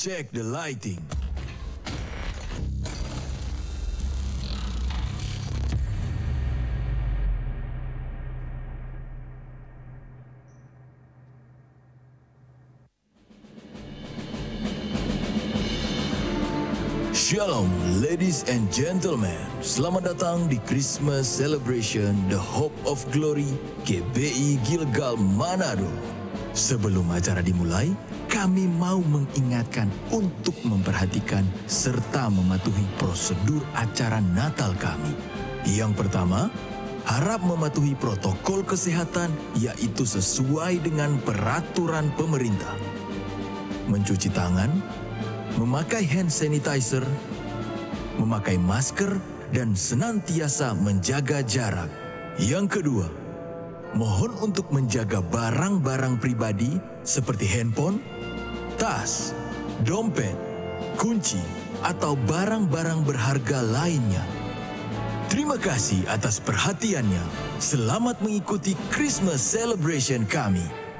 Check the lighting. Shalom, ladies and gentlemen. Selamat datang di Christmas Celebration The Hope of Glory GBI Gilgal Manado. Sebelum acara dimulai, kami mau mengingatkan untuk memperhatikan serta mematuhi prosedur acara Natal kami. Yang pertama, harap mematuhi protokol kesehatan yaitu sesuai dengan peraturan pemerintah. Mencuci tangan, memakai hand sanitizer, memakai masker, dan senantiasa menjaga jarak. Yang kedua, mohon untuk menjaga barang-barang pribadi seperti handphone, tas, dompet, kunci, atau barang-barang berharga lainnya. Terima kasih atas perhatiannya. Selamat mengikuti Christmas Celebration kami.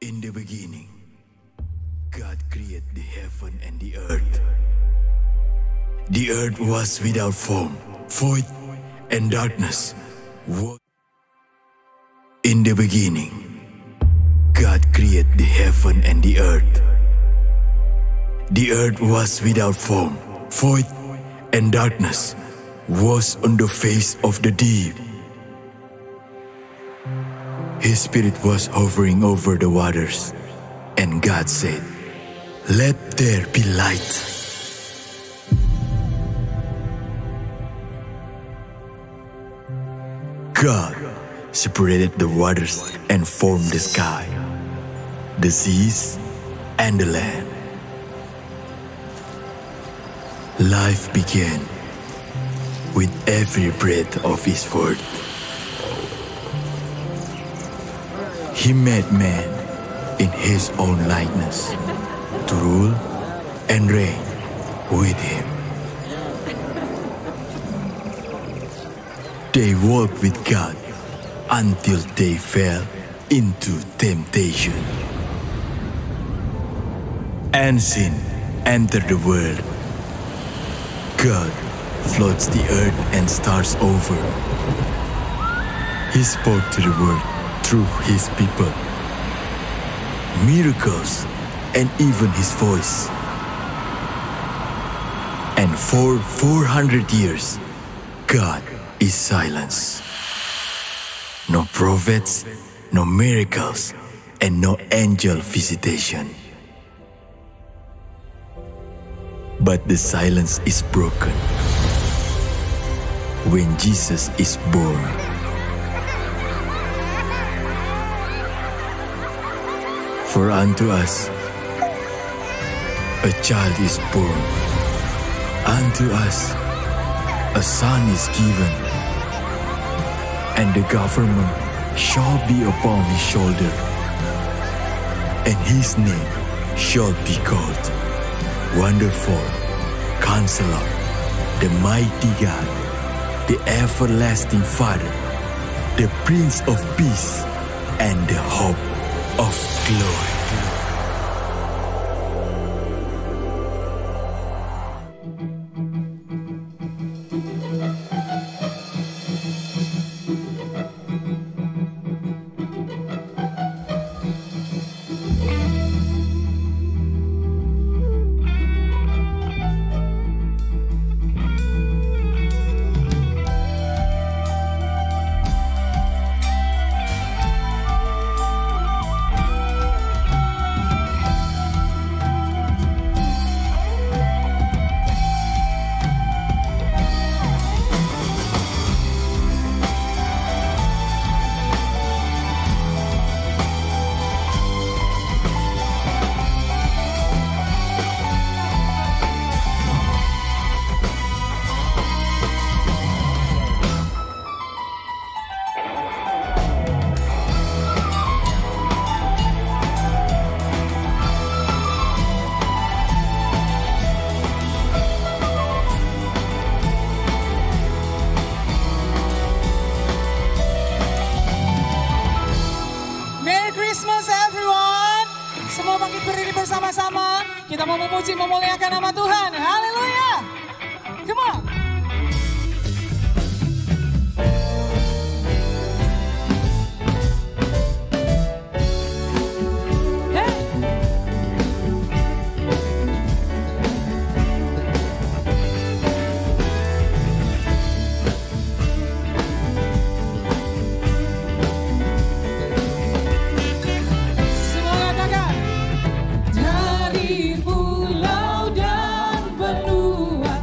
In the beginning, God created the heaven and the earth. The earth was without form, void, and darkness. In the beginning, God created the heaven and the earth. The earth was without form, void, and darkness was on the face of the deep. His spirit was hovering over the waters, and God said, "Let there be light." God separated the waters and formed the sky, the seas, and the land. Life began with every breath of His word. He made man in His own likeness to rule and reign with Him. They walked with God until they fell into temptation, and sin entered the world. God floods the earth and starts over. He spoke to the world through His people, miracles, and even His voice. And for 400 years, God is silence. No prophets, no miracles, and no angel visitation. But the silence is broken when Jesus is born. For unto us a child is born, unto us a son is given, and the government shall be upon His shoulder, and His name shall be called Wonderful, Counselor, the Mighty God, the Everlasting Father, the Prince of Peace, and the Hope of Glory. Bersama-sama kita mau memuji memuliakan nama Tuhan. Haleluya. Come on. Dari pulau dan benua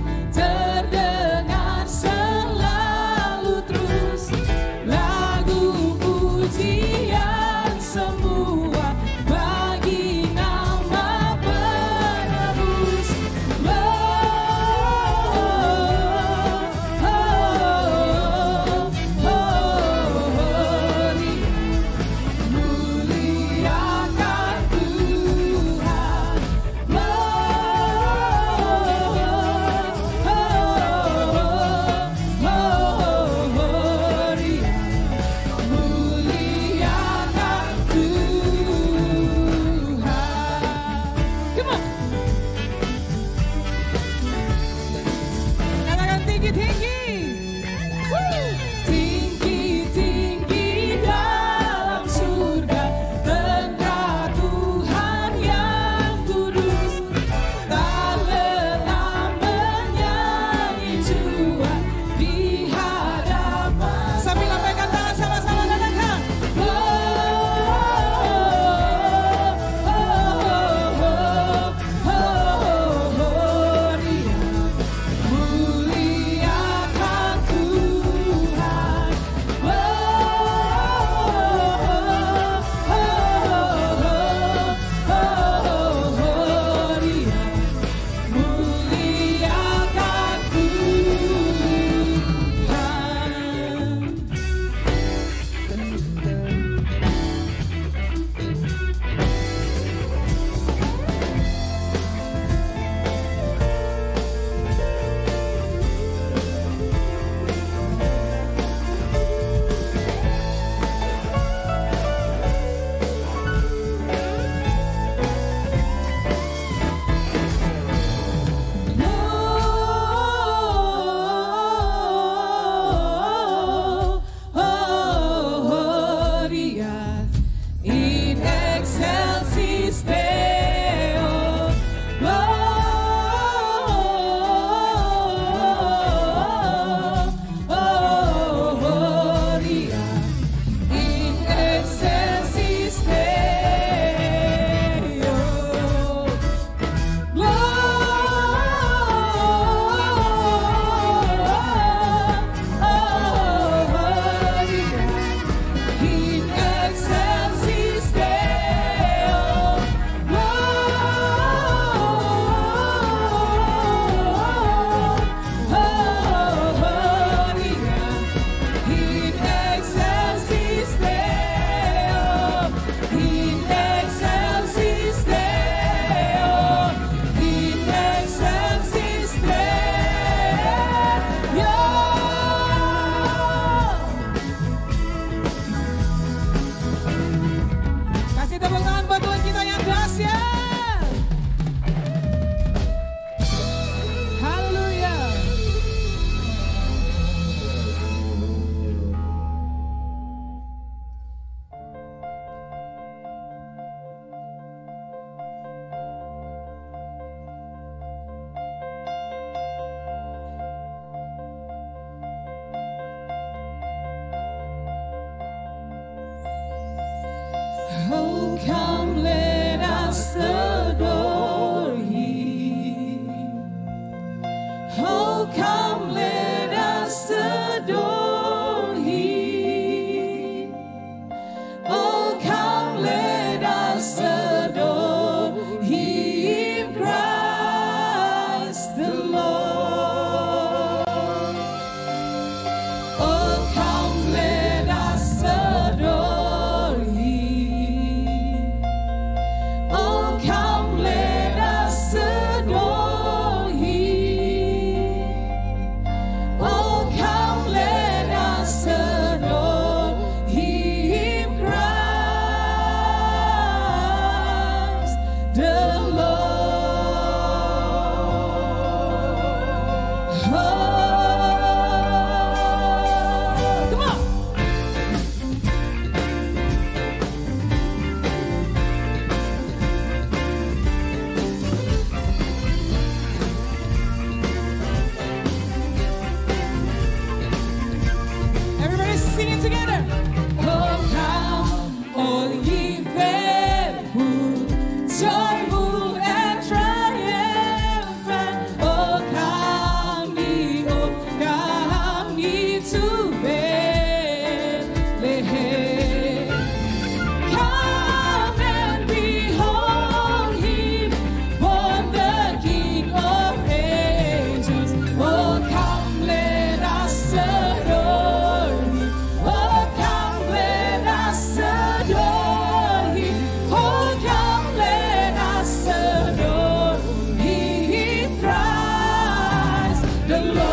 Come and behold him, born the King of angels. Oh, come, let us adore him. Oh, come, let us adore him. Oh, come, let us adore him, Christ the Lord.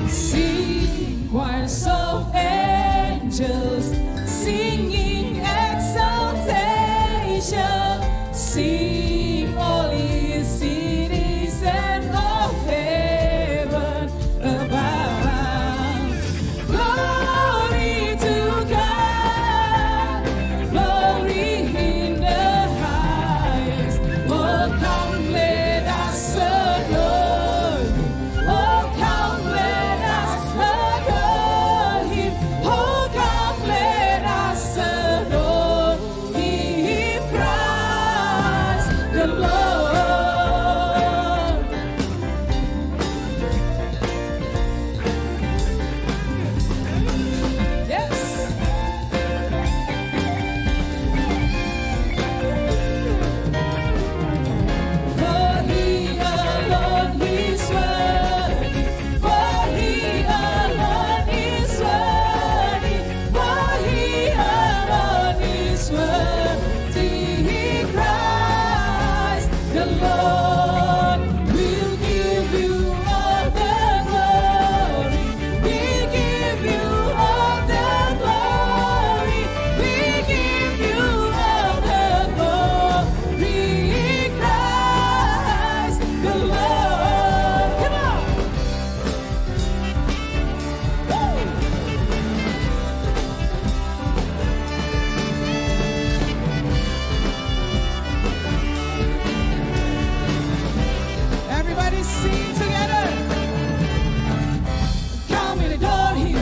Sing, choirs of angels, singing exaltation. Sing, all ye citizens of heaven above. Glory to God, glory in the highest. Oh, come, let us adore him. Oh, come, let us adore him. Oh, come, let us adore him, Christ the Lord. Yes. For he alone is worthy. For he alone is worthy. For he alone is worthy. Christ the Lord will give you all the glory. We'll give you all the glory. We give you all the glory. Christ the Lord. Come on. Everybody sing together. Come and adore him.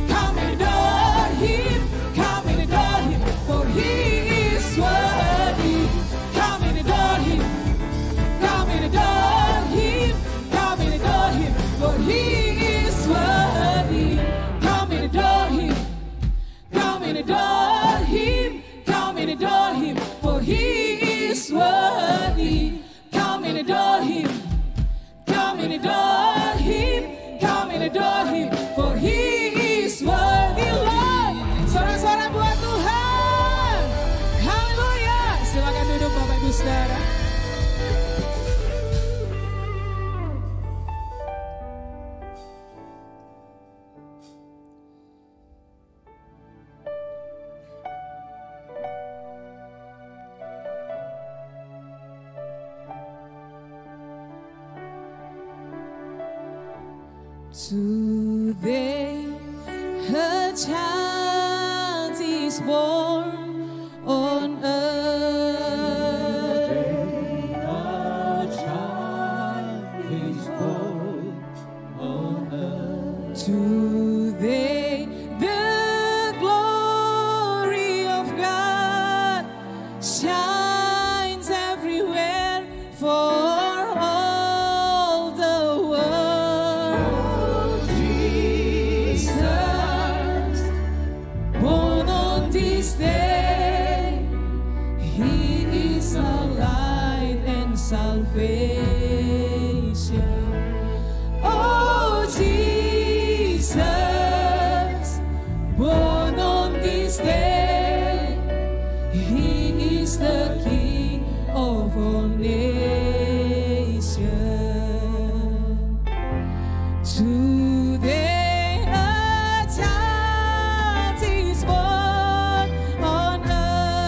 Come and adore him. Come and adore him. For he is worthy. Come and adore him. Come and adore him. Come and adore him. For he is worthy. Come and adore him. Come and adore him. Come and adore him. For he is worthy. Come and adore him. Come and adore him. Come and adore him. For he is worthy, Lord. Sorak-sorak buat Tuhan. Haleluya. Silakan duduk Bapak Ibu Saudara. Today a child is born on earth. A child is born on earth. Today the glory of God shines everywhere for all the world. Jesus, born on this day, he is our light and salvation. Oh, Jesus, born on this day, he is the King of all nations. Today a child is born on earth.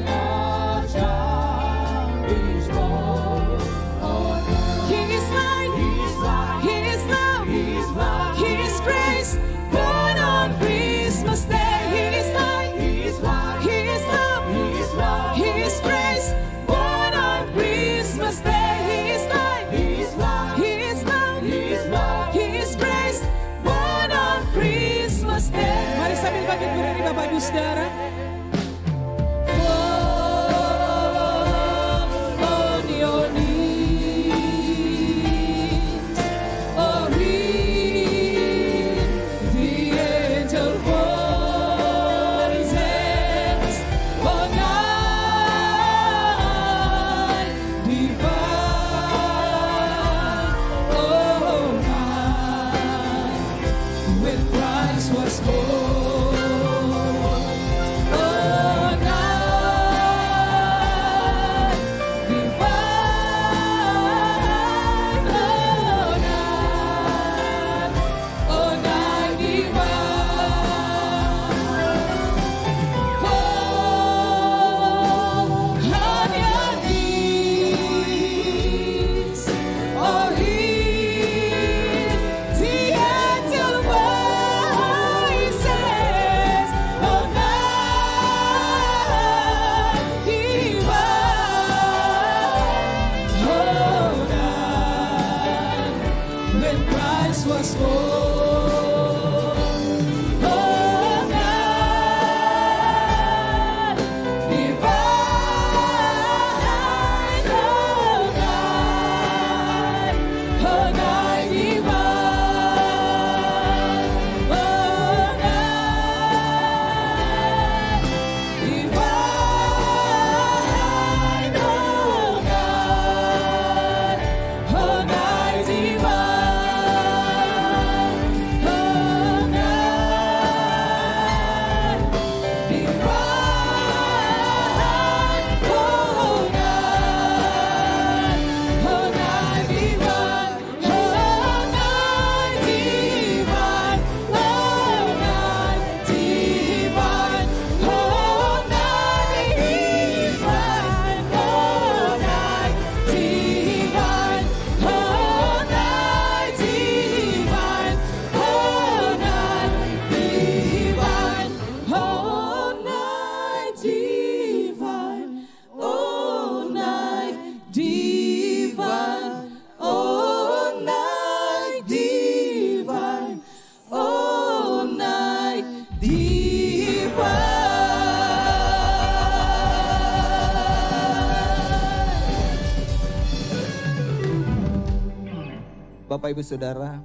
A child is born on earth. He is light, he is love, he is grace. Born on Christmas Day, he is light, he is love, he is grace. Bapak Ibu Saudara. Bapak Ibu Saudara,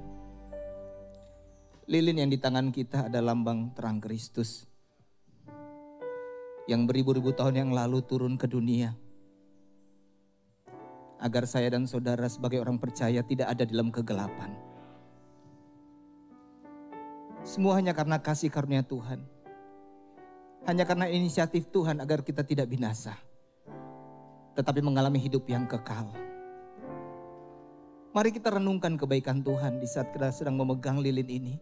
lilin yang di tangan kita ada lambang terang Kristus yang beribu-ribu tahun yang lalu turun ke dunia agar saya dan saudara sebagai orang percaya tidak ada dalam kegelapan. Semua hanya karena kasih karunia Tuhan, hanya karena inisiatif Tuhan agar kita tidak binasa, tetapi mengalami hidup yang kekal. Mari kita renungkan kebaikan Tuhan di saat kita sedang memegang lilin ini.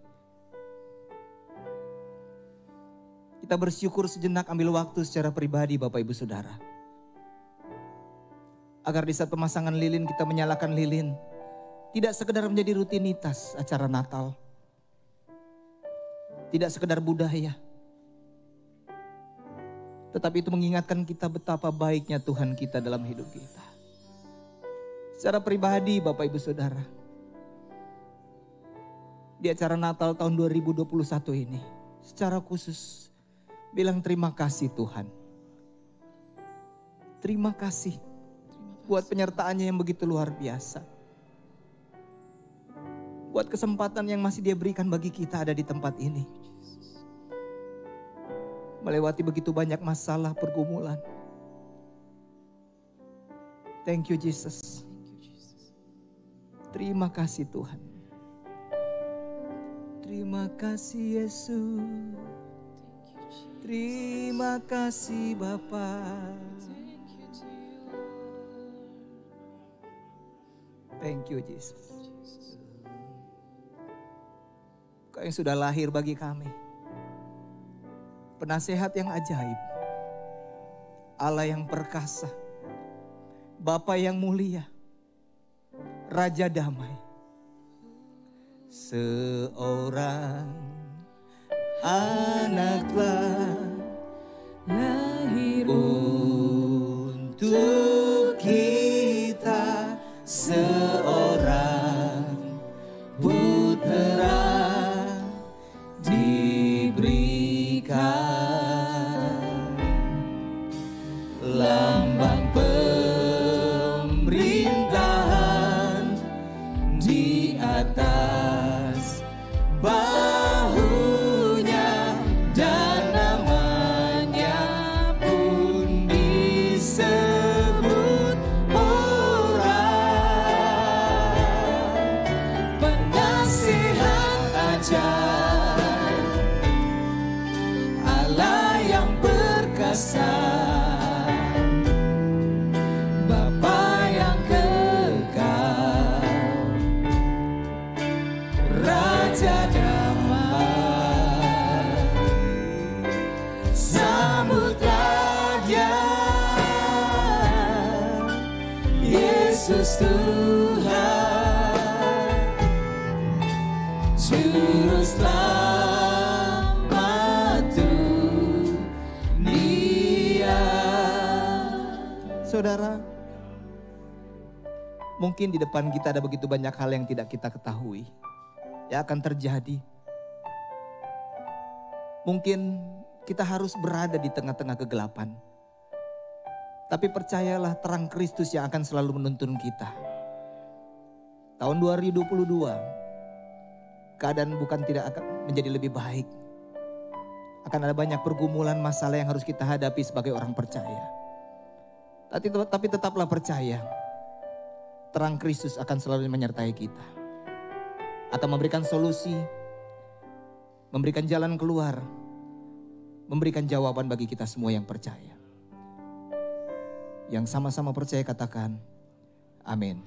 Kita bersyukur sejenak, ambil waktu secara pribadi Bapak Ibu Saudara. Agar di saat pemasangan lilin kita menyalakan lilin. Tidak sekedar menjadi rutinitas acara Natal. Tidak sekedar budaya. Tetapi itu mengingatkan kita betapa baiknya Tuhan kita dalam hidup kita. Secara pribadi Bapak Ibu Saudara, di acara Natal tahun 2021 ini, secara khusus bilang terima kasih Tuhan. Terima kasih buat penyertaannya yang begitu luar biasa. Buat kesempatan yang masih Dia berikan bagi kita ada di tempat ini. Melewati begitu banyak masalah, pergumulan. Thank you Jesus. Terima kasih Tuhan. Terima kasih Yesus. Terima kasih Bapa. Thank you Jesus. Kau yang sudah lahir bagi kami. Penasehat yang ajaib. Allah yang perkasa. Bapa yang mulia. Raja damai. Seorang anaklah lahir untuk kita, seorang putera diberikan. saudara, mungkin di depan kita ada begitu banyak hal yang tidak kita ketahui, yang akan terjadi. Mungkin kita harus berada di tengah-tengah kegelapan. Tapi percayalah, terang Kristus yang akan selalu menuntun kita. Tahun 2022, keadaan bukan tidak akan menjadi lebih baik. Akan ada banyak pergumulan, masalah yang harus kita hadapi sebagai orang percaya. Tapi tetaplah percaya, terang Kristus akan selalu menyertai kita. Atau memberikan solusi, memberikan jalan keluar, memberikan jawaban bagi kita semua yang percaya. Yang sama-sama percaya katakan, amin.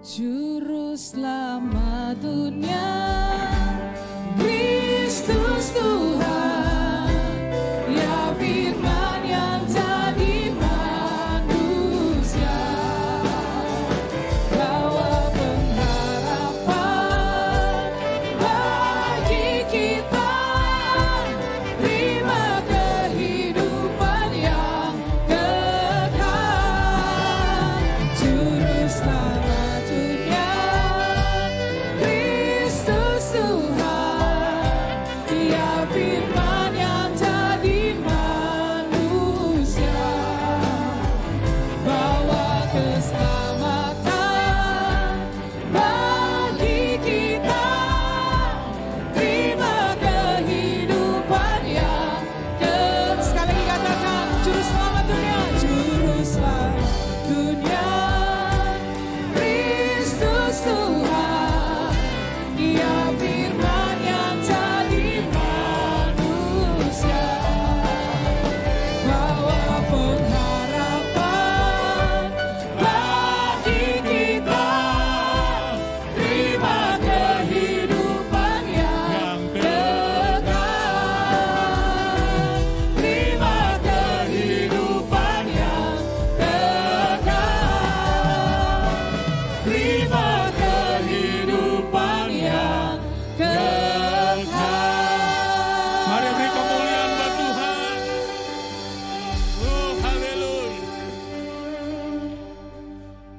Juru selamat dunia, Kristus Tuhan, ya firman yang jadi manusia, bawa pengharapan bagi kita, terima kehidupan yang kekal. Juru selamat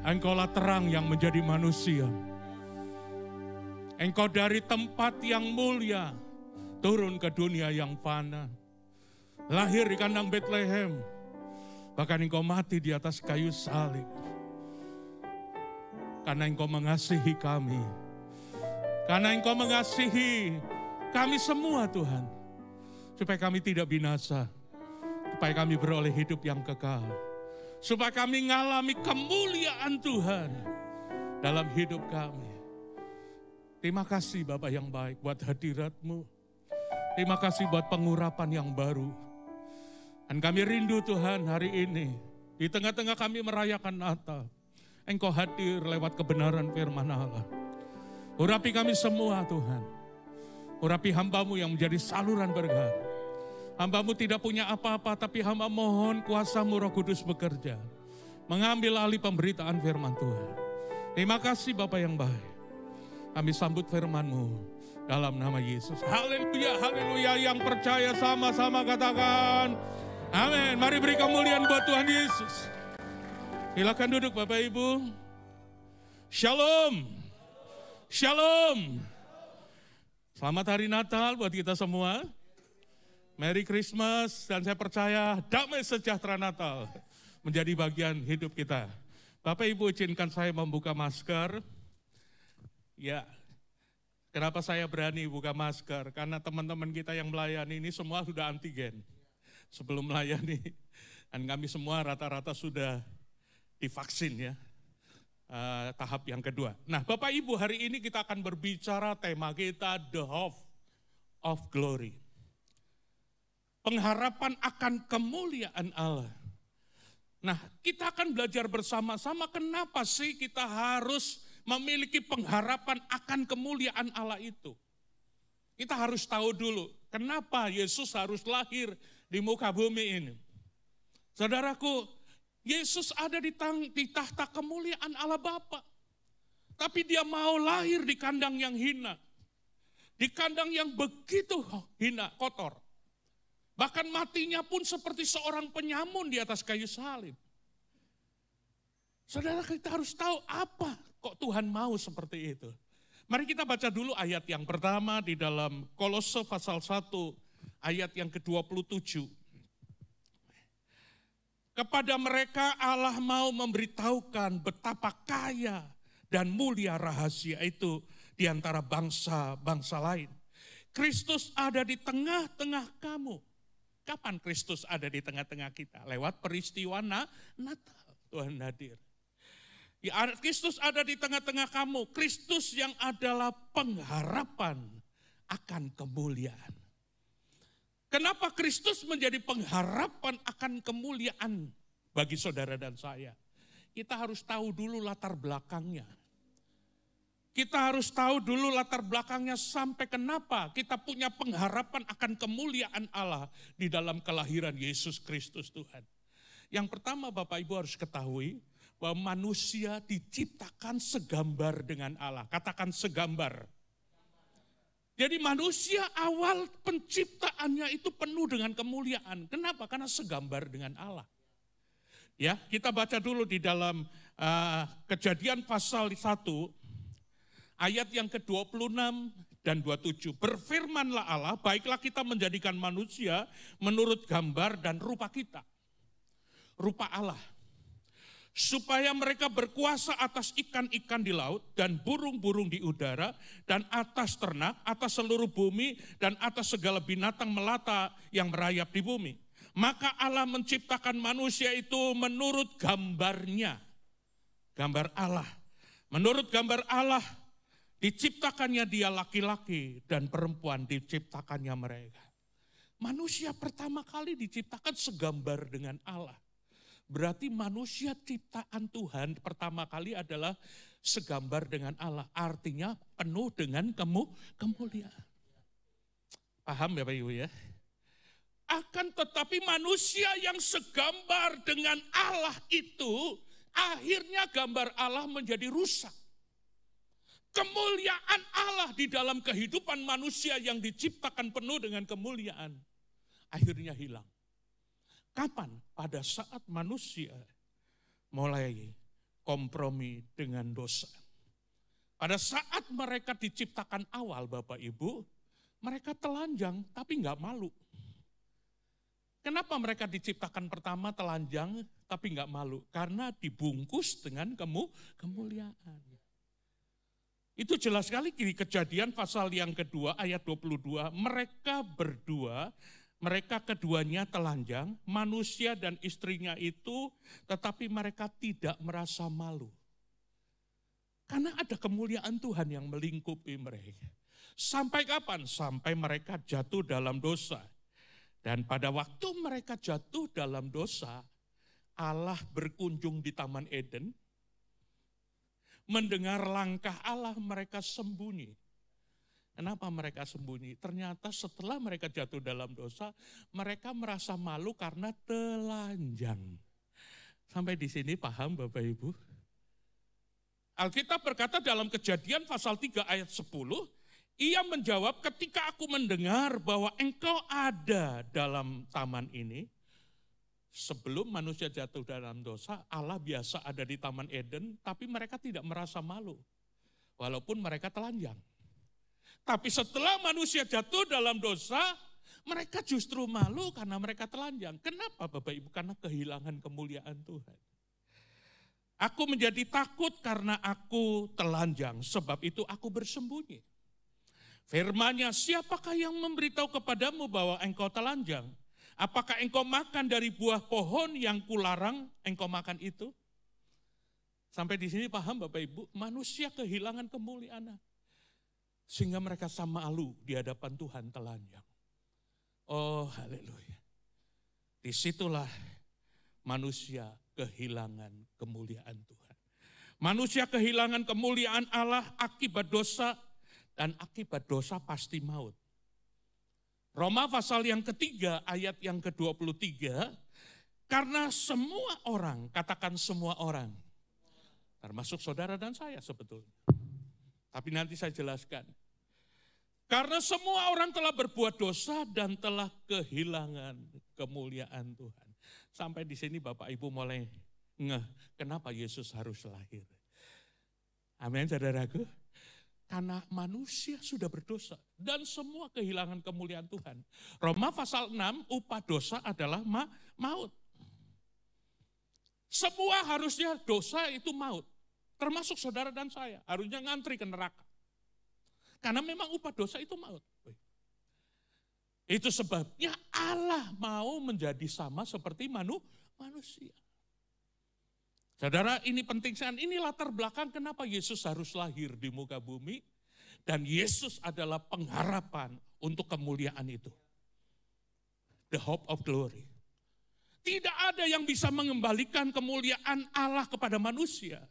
Engkaulah terang yang menjadi manusia. Engkau dari tempat yang mulia turun ke dunia yang fana. Lahir di kandang Bethlehem. Bahkan engkau mati di atas kayu salib. Karena engkau mengasihi kami. Karena engkau mengasihi kami semua Tuhan. Supaya kami tidak binasa. Supaya kami beroleh hidup yang kekal. Supaya kami mengalami kemuliaan Tuhan dalam hidup kami. Terima kasih Bapa yang baik buat hadirat-Mu. Terima kasih buat pengurapan yang baru. Dan kami rindu Tuhan hari ini. Di tengah-tengah kami merayakan Natal. Engkau hadir lewat kebenaran firman Allah. Urapi kami semua Tuhan. Urapi hamba-Mu yang menjadi saluran berkah. Hamba-Mu tidak punya apa-apa, tapi hamba mohon kuasa-Mu Roh Kudus bekerja. Mengambil alih pemberitaan firman Tuhan. Terima kasih Bapa yang baik. Kami sambut firman-Mu dalam nama Yesus. Haleluya, haleluya. Yang percaya sama-sama katakan amin. Mari beri kemuliaan buat Tuhan Yesus. Silakan duduk Bapak Ibu. Shalom. Shalom. Selamat hari Natal buat kita semua. Merry Christmas, dan saya percaya damai sejahtera Natal menjadi bagian hidup kita. Bapak Ibu izinkan saya membuka masker. Ya, kenapa saya berani buka masker? Karena teman-teman kita yang melayani ini semua sudah antigen sebelum melayani. Dan kami semua rata-rata sudah divaksin ya, tahap yang kedua. Nah Bapak Ibu, hari ini kita akan berbicara tema kita The Hope of Glory. Pengharapan akan kemuliaan Allah. Nah, kita akan belajar bersama-sama kenapa sih kita harus memiliki pengharapan akan kemuliaan Allah itu. Kita harus tahu dulu, kenapa Yesus harus lahir di muka bumi ini. Saudaraku, Yesus ada di tahta kemuliaan Allah Bapa. Tapi dia mau lahir di kandang yang hina. Di kandang yang begitu hina, kotor. Bahkan matinya pun seperti seorang penyamun di atas kayu salib. Saudara, kita harus tahu apa kok Tuhan mau seperti itu. Mari kita baca dulu ayat yang pertama di dalam Kolose pasal 1 ayat yang ke-27. Kepada mereka Allah mau memberitahukan betapa kaya dan mulia rahasia itu di antara bangsa-bangsa lain. Kristus ada di tengah-tengah kamu. Kapan Kristus ada di tengah-tengah kita? Lewat peristiwa Natal, Tuhan hadir. Ya, Kristus ada di tengah-tengah kamu. Kristus yang adalah pengharapan akan kemuliaan. Kenapa Kristus menjadi pengharapan akan kemuliaan bagi saudara dan saya? Kita harus tahu dulu latar belakangnya. Kita harus tahu dulu latar belakangnya sampai kenapa kita punya pengharapan akan kemuliaan Allah di dalam kelahiran Yesus Kristus Tuhan. Yang pertama Bapak Ibu harus ketahui bahwa manusia diciptakan segambar dengan Allah. Katakan segambar. Jadi manusia awal penciptaannya itu penuh dengan kemuliaan. Kenapa? Karena segambar dengan Allah. Ya, kita baca dulu di dalam Kejadian pasal 1 ayat yang ke-26 dan 27. Berfirmanlah Allah, baiklah kita menjadikan manusia menurut gambar dan rupa kita. Rupa Allah. Supaya mereka berkuasa atas ikan-ikan di laut dan burung-burung di udara dan atas ternak, atas seluruh bumi dan atas segala binatang melata yang merayap di bumi. Maka Allah menciptakan manusia itu menurut gambarnya. Gambar Allah. Menurut gambar Allah diciptakannya dia laki-laki dan perempuan diciptakannya mereka. Manusia pertama kali diciptakan segambar dengan Allah. Berarti manusia ciptaan Tuhan pertama kali adalah segambar dengan Allah. Artinya penuh dengan kemuliaan. Paham ya Pak Ibu ya? Akan tetapi manusia yang segambar dengan Allah itu, akhirnya gambar Allah menjadi rusak. Kemuliaan Allah di dalam kehidupan manusia yang diciptakan penuh dengan kemuliaan, akhirnya hilang. Kapan? Pada saat manusia mulai kompromi dengan dosa. Pada saat mereka diciptakan awal Bapak Ibu, mereka telanjang tapi enggak malu. Kenapa mereka diciptakan pertama telanjang tapi enggak malu? Karena dibungkus dengan kemuliaan. Itu jelas sekali di Kejadian pasal yang kedua ayat 22, mereka keduanya telanjang, manusia dan istrinya itu, tetapi mereka tidak merasa malu. Karena ada kemuliaan Tuhan yang melingkupi mereka. Sampai kapan? Sampai mereka jatuh dalam dosa. Dan pada waktu mereka jatuh dalam dosa, Allah berkunjung di Taman Eden, mendengar langkah Allah mereka sembunyi. Kenapa mereka sembunyi? Ternyata setelah mereka jatuh dalam dosa, mereka merasa malu karena telanjang. Sampai di sini paham Bapak Ibu? Alkitab berkata dalam Kejadian pasal 3 ayat 10, ia menjawab, ketika aku mendengar bahwa engkau ada dalam taman ini, sebelum manusia jatuh dalam dosa, Allah biasa ada di Taman Eden, tapi mereka tidak merasa malu. Walaupun mereka telanjang. Tapi setelah manusia jatuh dalam dosa, mereka justru malu karena mereka telanjang. Kenapa Bapak Ibu? Karena kehilangan kemuliaan Tuhan. Aku menjadi takut karena aku telanjang, sebab itu aku bersembunyi. Firman-Nya, siapakah yang memberitahu kepadamu bahwa engkau telanjang? Apakah engkau makan dari buah pohon yang kularang engkau makan itu? Sampai di sini paham Bapak Ibu? Manusia kehilangan kemuliaan. Sehingga mereka sama malu di hadapan Tuhan telanjang. Oh haleluya. Disitulah manusia kehilangan kemuliaan Tuhan. Manusia kehilangan kemuliaan Allah akibat dosa, dan akibat dosa pasti maut. Roma pasal yang ketiga ayat yang ke-23, karena semua orang, katakan semua orang, termasuk saudara dan saya sebetulnya. Tapi nanti saya jelaskan. Karena semua orang telah berbuat dosa dan telah kehilangan kemuliaan Tuhan. Sampai di sini Bapak Ibu mulai ngeh, kenapa Yesus harus lahir. Amin, saudaraku. Karena manusia sudah berdosa dan semua kehilangan kemuliaan Tuhan. Roma pasal 6, upah dosa adalah maut. Semua harusnya dosa itu maut. Termasuk saudara dan saya, harusnya ngantri ke neraka. Karena memang upah dosa itu maut. Itu sebabnya Allah mau menjadi sama seperti manusia. Saudara, ini penting sekali. Ini latar belakang kenapa Yesus harus lahir di muka bumi. Dan Yesus adalah pengharapan untuk kemuliaan itu. The hope of glory. Tidak ada yang bisa mengembalikan kemuliaan Allah kepada manusia.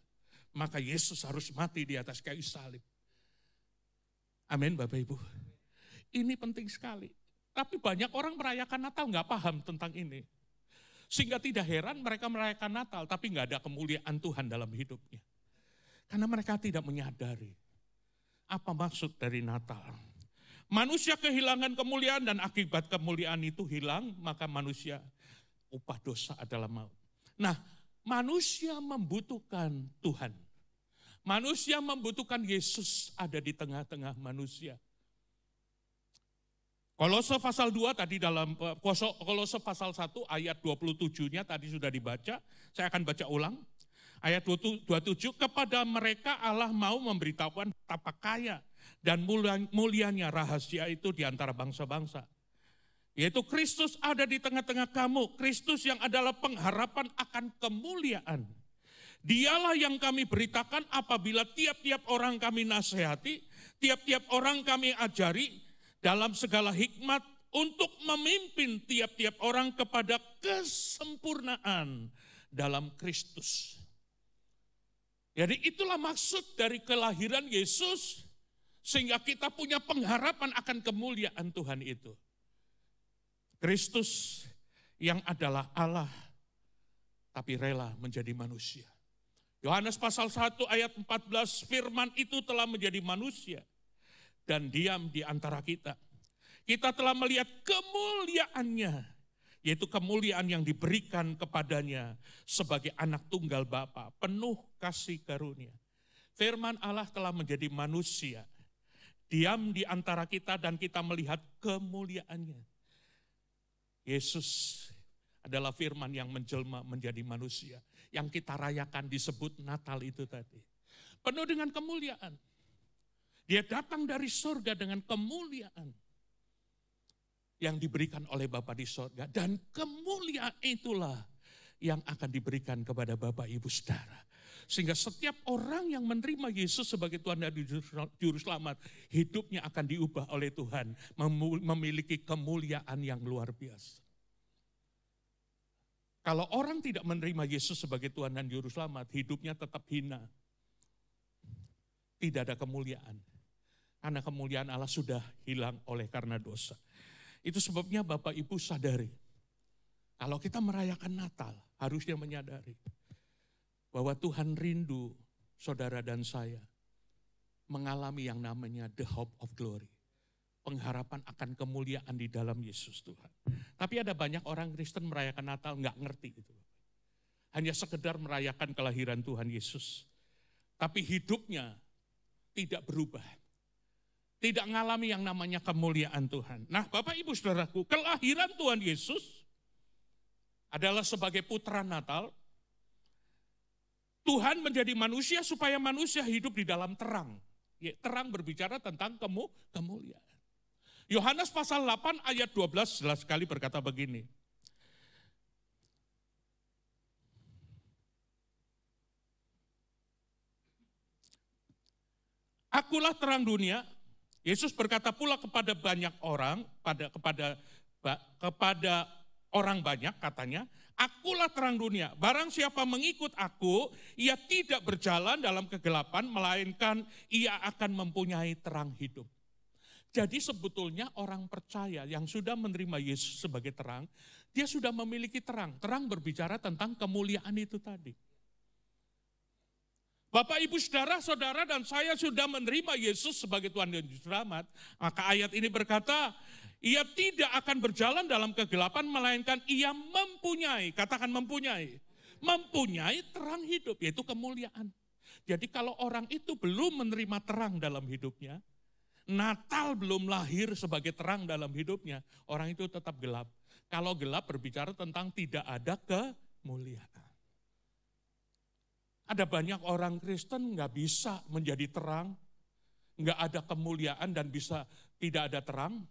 Maka Yesus harus mati di atas kayu salib. Amin Bapak Ibu. Ini penting sekali. Tapi banyak orang merayakan Natal nggak paham tentang ini. Sehingga tidak heran mereka merayakan Natal tapi nggak ada kemuliaan Tuhan dalam hidupnya. Karena mereka tidak menyadari apa maksud dari Natal. Manusia kehilangan kemuliaan dan akibat kemuliaan itu hilang, maka manusia upah dosa adalah maut. Nah, manusia membutuhkan Tuhan. Manusia membutuhkan Yesus ada di tengah-tengah manusia. Kolose pasal 2 tadi dalam Kolose pasal 1 ayat 27-nya tadi sudah dibaca. Saya akan baca ulang. Ayat 27, kepada mereka Allah mau memberitahukan betapa kaya dan mulianya rahasia itu di antara bangsa-bangsa. Yaitu Kristus ada di tengah-tengah kamu. Kristus yang adalah pengharapan akan kemuliaan. Dialah yang kami beritakan apabila tiap-tiap orang kami nasihati, tiap-tiap orang kami ajari dalam segala hikmat untuk memimpin tiap-tiap orang kepada kesempurnaan dalam Kristus. Jadi itulah maksud dari kelahiran Yesus, sehingga kita punya pengharapan akan kemuliaan Tuhan itu. Kristus yang adalah Allah, tapi rela menjadi manusia. Yohanes pasal 1 ayat 14, firman itu telah menjadi manusia dan diam di antara kita. Kita telah melihat kemuliaannya, yaitu kemuliaan yang diberikan kepadanya sebagai anak tunggal Bapa, penuh kasih karunia. Firman Allah telah menjadi manusia, diam di antara kita dan kita melihat kemuliaannya. Yesus adalah firman yang menjelma menjadi manusia. Yang kita rayakan disebut Natal itu tadi. Penuh dengan kemuliaan. Dia datang dari surga dengan kemuliaan yang diberikan oleh Bapa di surga. Dan kemuliaan itulah yang akan diberikan kepada Bapak Ibu Saudara. Sehingga setiap orang yang menerima Yesus sebagai Tuhan dan Juru Selamat, hidupnya akan diubah oleh Tuhan, memiliki kemuliaan yang luar biasa. Kalau orang tidak menerima Yesus sebagai Tuhan dan Juru Selamat, hidupnya tetap hina. Tidak ada kemuliaan. Karena kemuliaan Allah sudah hilang oleh karena dosa. Itu sebabnya Bapak Ibu sadari, kalau kita merayakan Natal, harusnya menyadari bahwa Tuhan rindu saudara dan saya mengalami yang namanya the hope of glory. Pengharapan akan kemuliaan di dalam Yesus Tuhan. Tapi ada banyak orang Kristen merayakan Natal nggak ngerti itu. Hanya sekedar merayakan kelahiran Tuhan Yesus. Tapi hidupnya tidak berubah. Tidak mengalami yang namanya kemuliaan Tuhan. Nah Bapak Ibu Saudaraku, kelahiran Tuhan Yesus adalah sebagai putra Natal. Tuhan menjadi manusia supaya manusia hidup di dalam terang. Ya, terang berbicara tentang kemuliaan. Yohanes pasal 8 ayat 12 jelas sekali berkata begini. Akulah terang dunia. Yesus berkata pula kepada banyak orang, kepada orang banyak katanya, akulah terang dunia. Barang siapa mengikut aku, ia tidak berjalan dalam kegelapan, melainkan ia akan mempunyai terang hidup. Jadi sebetulnya orang percaya yang sudah menerima Yesus sebagai terang, dia sudah memiliki terang. Terang berbicara tentang kemuliaan itu tadi. Bapak, Ibu, saudara dan saya sudah menerima Yesus sebagai Tuhan dan Juru Selamat. Maka ayat ini berkata, ia tidak akan berjalan dalam kegelapan, melainkan ia mempunyai, katakan mempunyai terang hidup, yaitu kemuliaan. Jadi kalau orang itu belum menerima terang dalam hidupnya, Natal belum lahir sebagai terang dalam hidupnya, orang itu tetap gelap. Kalau gelap berbicara tentang tidak ada kemuliaan. Ada banyak orang Kristen nggak bisa menjadi terang, nggak ada kemuliaan dan bisa tidak ada terang.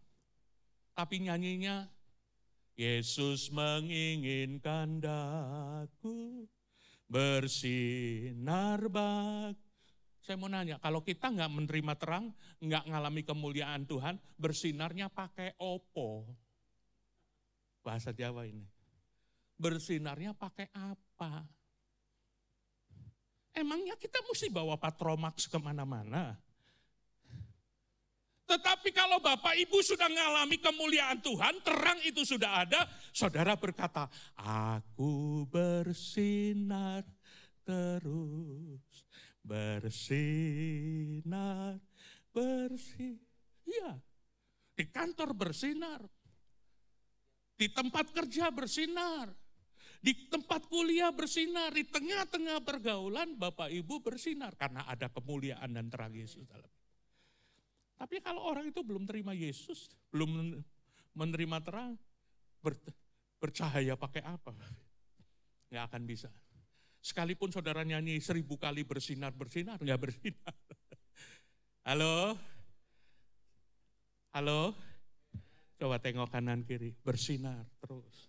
Tapi nyanyinya, Yesus menginginkan daku bersinar bak. Saya mau nanya, kalau kita nggak menerima terang, nggak ngalami kemuliaan Tuhan, bersinarnya pakai opo? Bahasa Jawa ini. Bersinarnya pakai apa? Emangnya kita mesti bawa Patromax kemana-mana? Tetapi kalau Bapak Ibu sudah mengalami kemuliaan Tuhan, terang itu sudah ada, saudara berkata, aku bersinar terus, bersinar, iya, di kantor bersinar, di tempat kerja bersinar, di tempat kuliah bersinar, di tengah-tengah pergaulan Bapak Ibu bersinar karena ada kemuliaan dan terang Yesus dalam. Tapi kalau orang itu belum terima Yesus, belum menerima terang, bercahaya pakai apa? Nggak akan bisa. Sekalipun saudara nyanyi 1000 kali bersinar, nggak bersinar. Halo? Halo? Coba tengok kanan kiri, bersinar terus.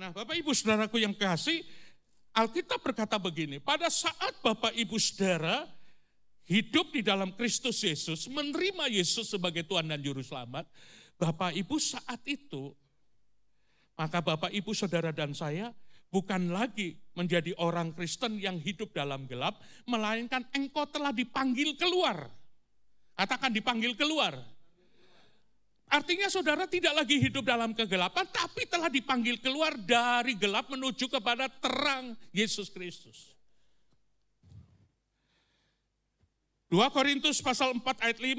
Nah, Bapak Ibu Saudaraku yang kasih, Alkitab berkata begini, pada saat Bapak Ibu Saudara hidup di dalam Kristus Yesus, menerima Yesus sebagai Tuhan dan Juru Selamat, Bapak Ibu saat itu, maka Bapak Ibu Saudara dan saya bukan lagi menjadi orang Kristen yang hidup dalam gelap, melainkan engkau telah dipanggil keluar. Katakan dipanggil keluar. Artinya saudara tidak lagi hidup dalam kegelapan, tapi telah dipanggil keluar dari gelap menuju kepada terang Yesus Kristus. 2 Korintus pasal 4 ayat 5,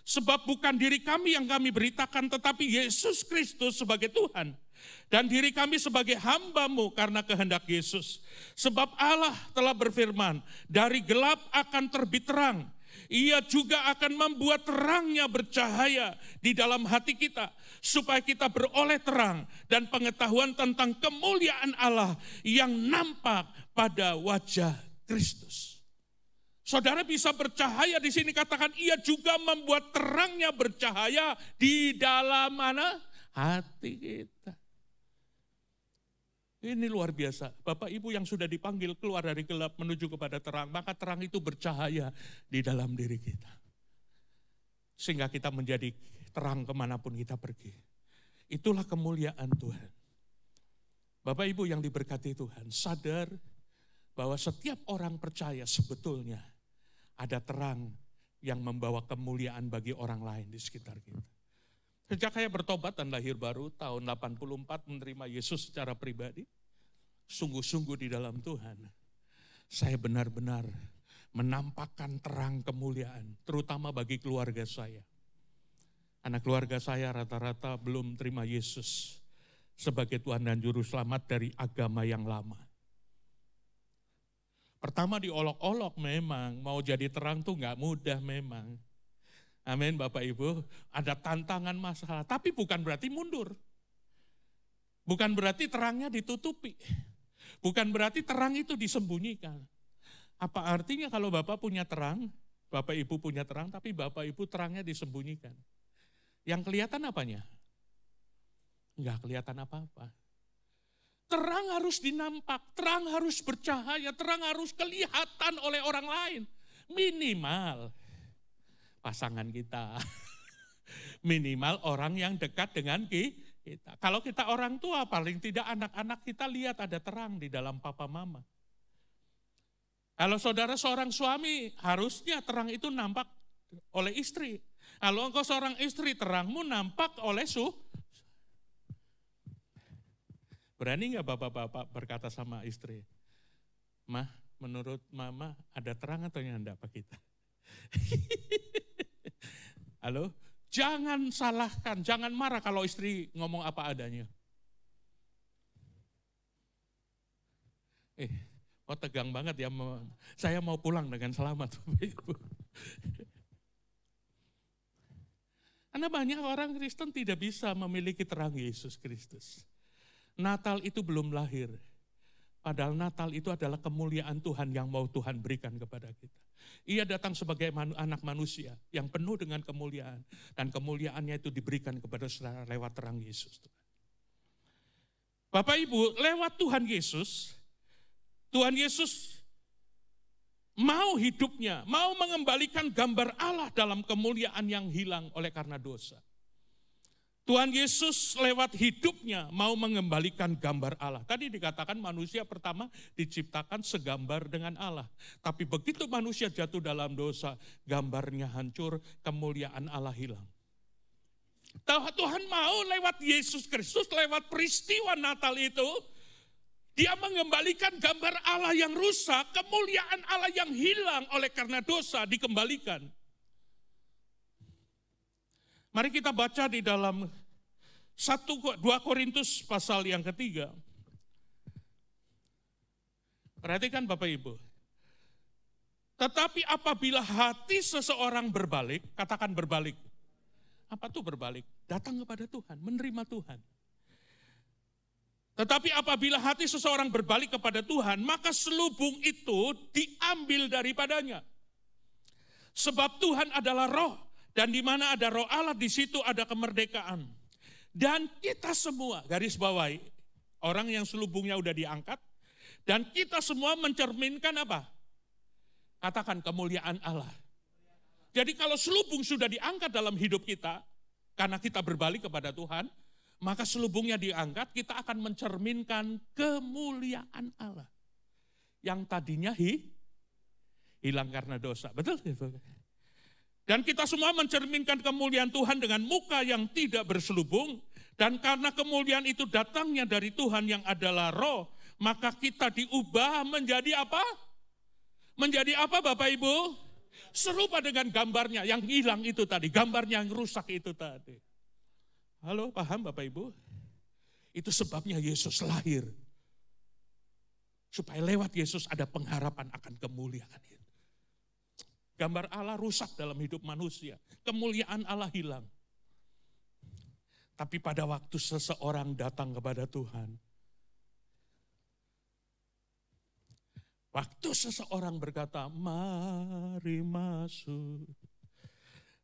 sebab bukan diri kami yang kami beritakan, tetapi Yesus Kristus sebagai Tuhan. Dan diri kami sebagai hamba-Mu karena kehendak Yesus. Sebab Allah telah berfirman, dari gelap akan terbit terang. Ia juga akan membuat terangnya bercahaya di dalam hati kita, supaya kita beroleh terang dan pengetahuan tentang kemuliaan Allah yang nampak pada wajah Kristus. Saudara bisa bercahaya di sini, katakan ia juga membuat terangnya bercahaya di dalam mana? Hati kita. Ini luar biasa. Bapak Ibu yang sudah dipanggil keluar dari gelap menuju kepada terang, maka terang itu bercahaya di dalam diri kita. Sehingga kita menjadi terang kemanapun kita pergi. Itulah kemuliaan Tuhan. Bapak Ibu yang diberkati Tuhan, sadar bahwa setiap orang percaya sebetulnya ada terang yang membawa kemuliaan bagi orang lain di sekitar kita. Sejak saya bertobat dan lahir baru tahun 84 menerima Yesus secara pribadi, sungguh-sungguh di dalam Tuhan, saya benar-benar menampakkan terang kemuliaan, terutama bagi keluarga saya. Anak keluarga saya rata-rata belum terima Yesus sebagai Tuhan dan Juru Selamat dari agama yang lama. Pertama diolok-olok memang, mau jadi terang tuh gak mudah memang. Amin Bapak Ibu, ada tantangan masalah, tapi bukan berarti mundur. Bukan berarti terangnya ditutupi. Bukan berarti terang itu disembunyikan. Apa artinya kalau Bapak punya terang, Bapak Ibu punya terang, tapi Bapak Ibu terangnya disembunyikan. Yang kelihatan apanya? Enggak kelihatan apa-apa. Terang harus dinampak, terang harus bercahaya, terang harus kelihatan oleh orang lain. Minimal pasangan kita. Minimal orang yang dekat dengan kita. Kalau kita orang tua, paling tidak anak-anak kita lihat ada terang di dalam papa mama. Kalau saudara seorang suami, harusnya terang itu nampak oleh istri. Kalau engkau seorang istri, terangmu nampak oleh Berani nggak bapak-bapak berkata sama istri, Mah, menurut mama ada terang atau nyanda apa kita? Halo? Jangan salahkan, jangan marah kalau istri ngomong apa adanya. Kok tegang banget ya, saya mau pulang dengan selamat. Karena banyak orang Kristen tidak bisa memiliki terang Yesus Kristus. Natal itu belum lahir. Padahal Natal itu adalah kemuliaan Tuhan yang mau Tuhan berikan kepada kita. Ia datang sebagai anak manusia yang penuh dengan kemuliaan. Dan kemuliaannya itu diberikan kepada saudara lewat terang Yesus. Bapak Ibu, lewat Tuhan Yesus mau hidupnya, mau mengembalikan gambar Allah dalam kemuliaan yang hilang oleh karena dosa. Tuhan Yesus lewat hidupnya mau mengembalikan gambar Allah. Tadi dikatakan manusia pertama diciptakan segambar dengan Allah. Tapi begitu manusia jatuh dalam dosa, gambarnya hancur, kemuliaan Allah hilang. Tuhan mau lewat Yesus Kristus, lewat peristiwa Natal itu, Dia mengembalikan gambar Allah yang rusak, kemuliaan Allah yang hilang oleh karena dosa dikembalikan. Mari kita baca di dalam 2 Korintus pasal yang ketiga. Perhatikan Bapak Ibu. Tetapi apabila hati seseorang berbalik, katakan berbalik. Apa tuh berbalik? Datang kepada Tuhan, menerima Tuhan. Tetapi apabila hati seseorang berbalik kepada Tuhan, maka selubung itu diambil daripadanya. Sebab Tuhan adalah roh, dan di mana ada roh Allah, di situ ada kemerdekaan. Dan kita semua, garis bawahi, orang yang selubungnya udah diangkat, dan kita semua mencerminkan apa? Katakan kemuliaan Allah. Jadi kalau selubung sudah diangkat dalam hidup kita, karena kita berbalik kepada Tuhan, maka selubungnya diangkat, kita akan mencerminkan kemuliaan Allah. Yang tadinya hilang karena dosa. Betul? Dan kita semua mencerminkan kemuliaan Tuhan dengan muka yang tidak berselubung. Dan karena kemuliaan itu datangnya dari Tuhan yang adalah roh, maka kita diubah menjadi apa? Menjadi apa Bapak Ibu? Serupa dengan gambarnya yang hilang itu tadi, gambarnya yang rusak itu tadi. Halo, paham Bapak Ibu? Itu sebabnya Yesus lahir. Supaya lewat Yesus ada pengharapan akan kemuliaan itu. Gambar Allah rusak dalam hidup manusia. Kemuliaan Allah hilang. Tapi pada waktu seseorang datang kepada Tuhan, waktu seseorang berkata, mari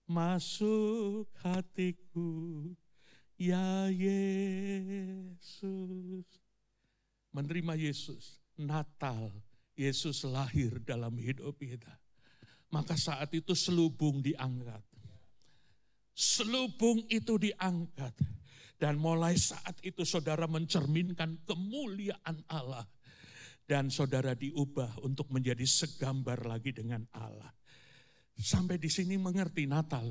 masuk hatiku, ya Yesus. Menerima Yesus, Natal, Yesus lahir dalam hidup kita. Maka saat itu selubung diangkat. Selubung itu diangkat. Dan mulai saat itu saudara mencerminkan kemuliaan Allah. Dan saudara diubah untuk menjadi segambar lagi dengan Allah. Sampai di sini mengerti Natal.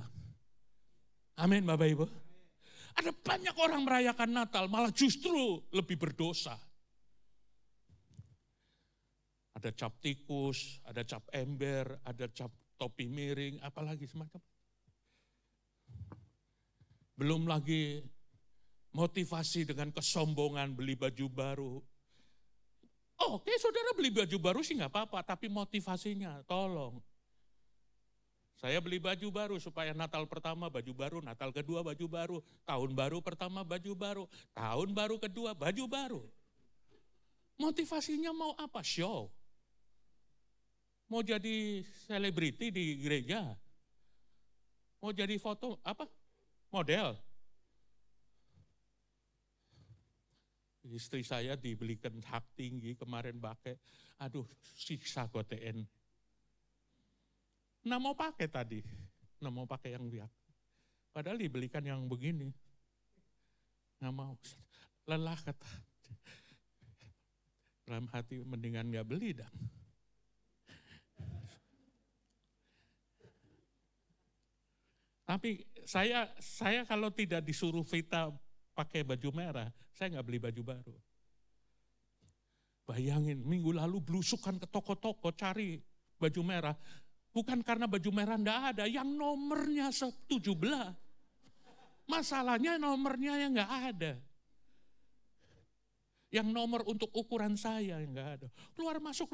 Amin Bapak Ibu. Ada banyak orang merayakan Natal malah justru lebih berdosa. Ada cap tikus, ada cap ember, ada cap topi miring, apalagi semacam. Belum lagi motivasi dengan kesombongan beli baju baru. Oke, saudara beli baju baru sih nggak apa-apa, tapi motivasinya tolong. Saya beli baju baru supaya Natal pertama baju baru, Natal kedua baju baru, tahun baru pertama baju baru, tahun baru kedua baju baru. Motivasinya mau apa? Show. Mau jadi selebriti di gereja? Mau jadi foto apa? Model? Istri saya dibelikan hak tinggi kemarin pakai, aduh siksa gotein. Nah mau pakai tadi, nah mau pakai yang biak. Padahal dibelikan yang begini. Nggak mau, lelah kata. Dalam hati mendingan nggak beli dah. Tapi saya kalau tidak disuruh Vita pakai baju merah, saya nggak beli baju baru. Bayangin, minggu lalu belusukan ke toko-toko cari baju merah. Bukan karena baju merah enggak ada, yang nomornya 17. Masalahnya nomornya yang enggak ada. Yang nomor untuk ukuran saya yang enggak ada. Keluar masuk.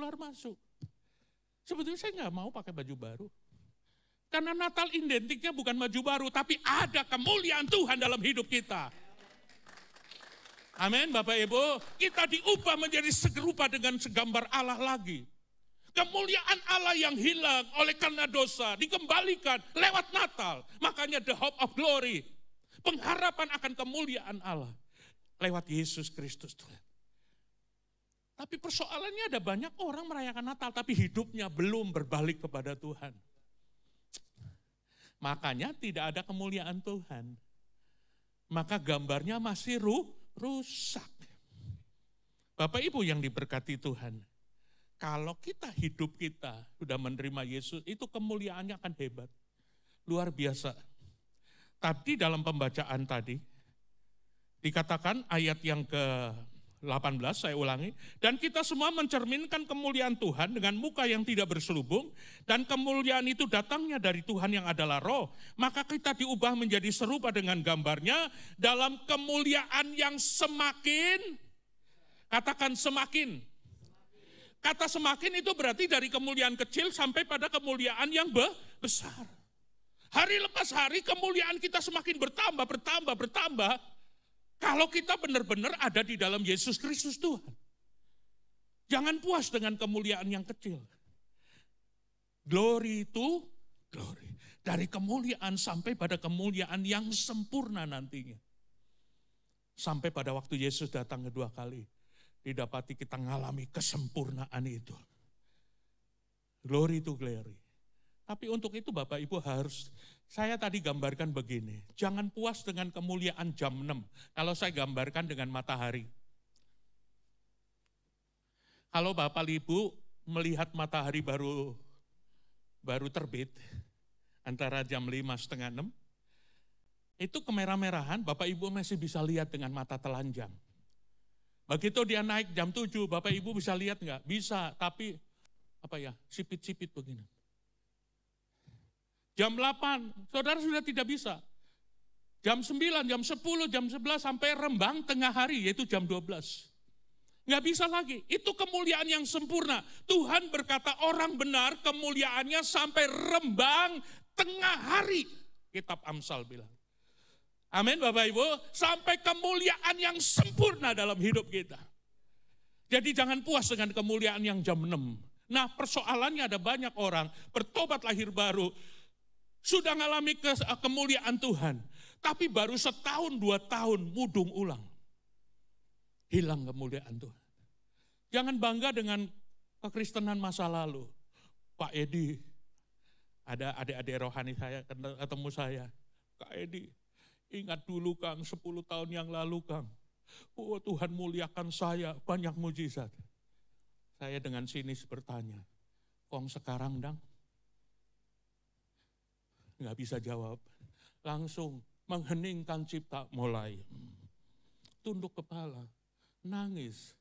Sebetulnya saya enggak mau pakai baju baru. Karena Natal identiknya bukan baju baru, tapi ada kemuliaan Tuhan dalam hidup kita. Amin, Bapak Ibu. Kita diubah menjadi serupa dengan segambar Allah lagi. Kemuliaan Allah yang hilang oleh karena dosa dikembalikan lewat Natal. Makanya the hope of glory. Pengharapan akan kemuliaan Allah lewat Yesus Kristus Tuhan. Tapi persoalannya ada banyak orang merayakan Natal tapi hidupnya belum berbalik kepada Tuhan. Makanya tidak ada kemuliaan Tuhan. Maka gambarnya masih rusak. Bapak Ibu yang diberkati Tuhan. Kalau hidup kita sudah menerima Yesus, itu kemuliaannya akan hebat. Luar biasa. Tadi dalam pembacaan tadi, dikatakan ayat yang ke-18, saya ulangi. Dan kita semua mencerminkan kemuliaan Tuhan dengan muka yang tidak berselubung. Dan kemuliaan itu datangnya dari Tuhan yang adalah roh. Maka kita diubah menjadi serupa dengan gambarnya dalam kemuliaan yang semakin, katakan semakin. Kata semakin itu berarti dari kemuliaan kecil sampai pada kemuliaan yang besar. Hari lepas hari kemuliaan kita semakin bertambah. Kalau kita benar-benar ada di dalam Yesus Kristus Tuhan. Jangan puas dengan kemuliaan yang kecil. Glory to glory. Dari kemuliaan sampai pada kemuliaan yang sempurna nantinya. Sampai pada waktu Yesus datang kedua kali. Didapati kita mengalami kesempurnaan itu. Glory to glory. Tapi untuk itu Bapak Ibu harus, saya tadi gambarkan begini. Jangan puas dengan kemuliaan jam 6. Kalau saya gambarkan dengan matahari. Kalau Bapak Ibu melihat matahari baru terbit, antara jam 5:30, 6, itu kemerah-merahan Bapak Ibu masih bisa lihat dengan mata telanjang. Begitu dia naik jam 7, Bapak Ibu bisa lihat enggak? Bisa, tapi sipit-sipit begini. Jam 8, saudara sudah tidak bisa. Jam 9, jam 10, jam 11 sampai rembang tengah hari, yaitu jam 12. Nggak bisa lagi, itu kemuliaan yang sempurna. Tuhan berkata orang benar kemuliaannya sampai rembang tengah hari. Kitab Amsal bilang. Amin Bapak Ibu, sampai kemuliaan yang sempurna dalam hidup kita. Jadi jangan puas dengan kemuliaan yang jam 6. Nah persoalannya ada banyak orang bertobat lahir baru, sudah mengalami kemuliaan Tuhan, tapi baru 1-2 tahun mudung ulang. Hilang kemuliaan Tuhan. Jangan bangga dengan kekristenan masa lalu. Pak Edi, ada adik-adik rohani saya, ketemu saya. Kak Edi, ingat dulu Kang, 10 tahun yang lalu Kang. Oh Tuhan muliakan saya, banyak mujizat. Saya dengan sinis bertanya, Kong sekarang dang? Nggak bisa jawab. Langsung mengheningkan cipta mulai. Tunduk kepala, nangis.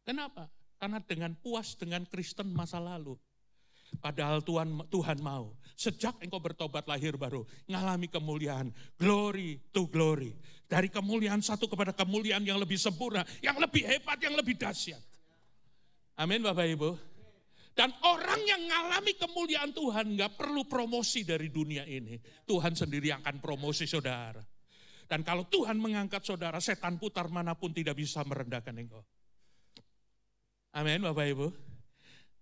Kenapa? Karena dengan puas dengan Kristen masa lalu. Padahal Tuhan mau, sejak engkau bertobat lahir baru, ngalami kemuliaan, glory to glory. Dari kemuliaan satu kepada kemuliaan yang lebih sempurna, yang lebih hebat, yang lebih dahsyat. Amin Bapak Ibu. Dan orang yang ngalami kemuliaan Tuhan gak perlu promosi dari dunia ini. Tuhan sendiri akan promosi saudara. Dan kalau Tuhan mengangkat saudara, setan putar manapun tidak bisa merendahkan engkau. Amin Bapak Ibu.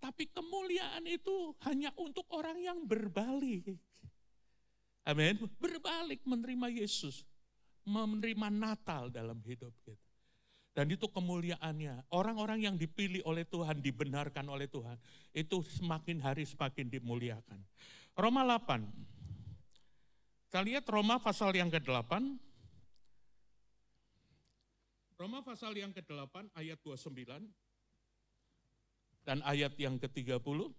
Tapi kemuliaan itu hanya untuk orang yang berbalik. Amin. Berbalik menerima Yesus. Menerima Natal dalam hidup kita. Dan itu kemuliaannya. Orang-orang yang dipilih oleh Tuhan, dibenarkan oleh Tuhan. Itu semakin hari semakin dimuliakan. Roma 8. Kita lihat Roma pasal yang ke-8. Roma pasal yang ke-8 ayat 29. Dan ayat yang ke-30,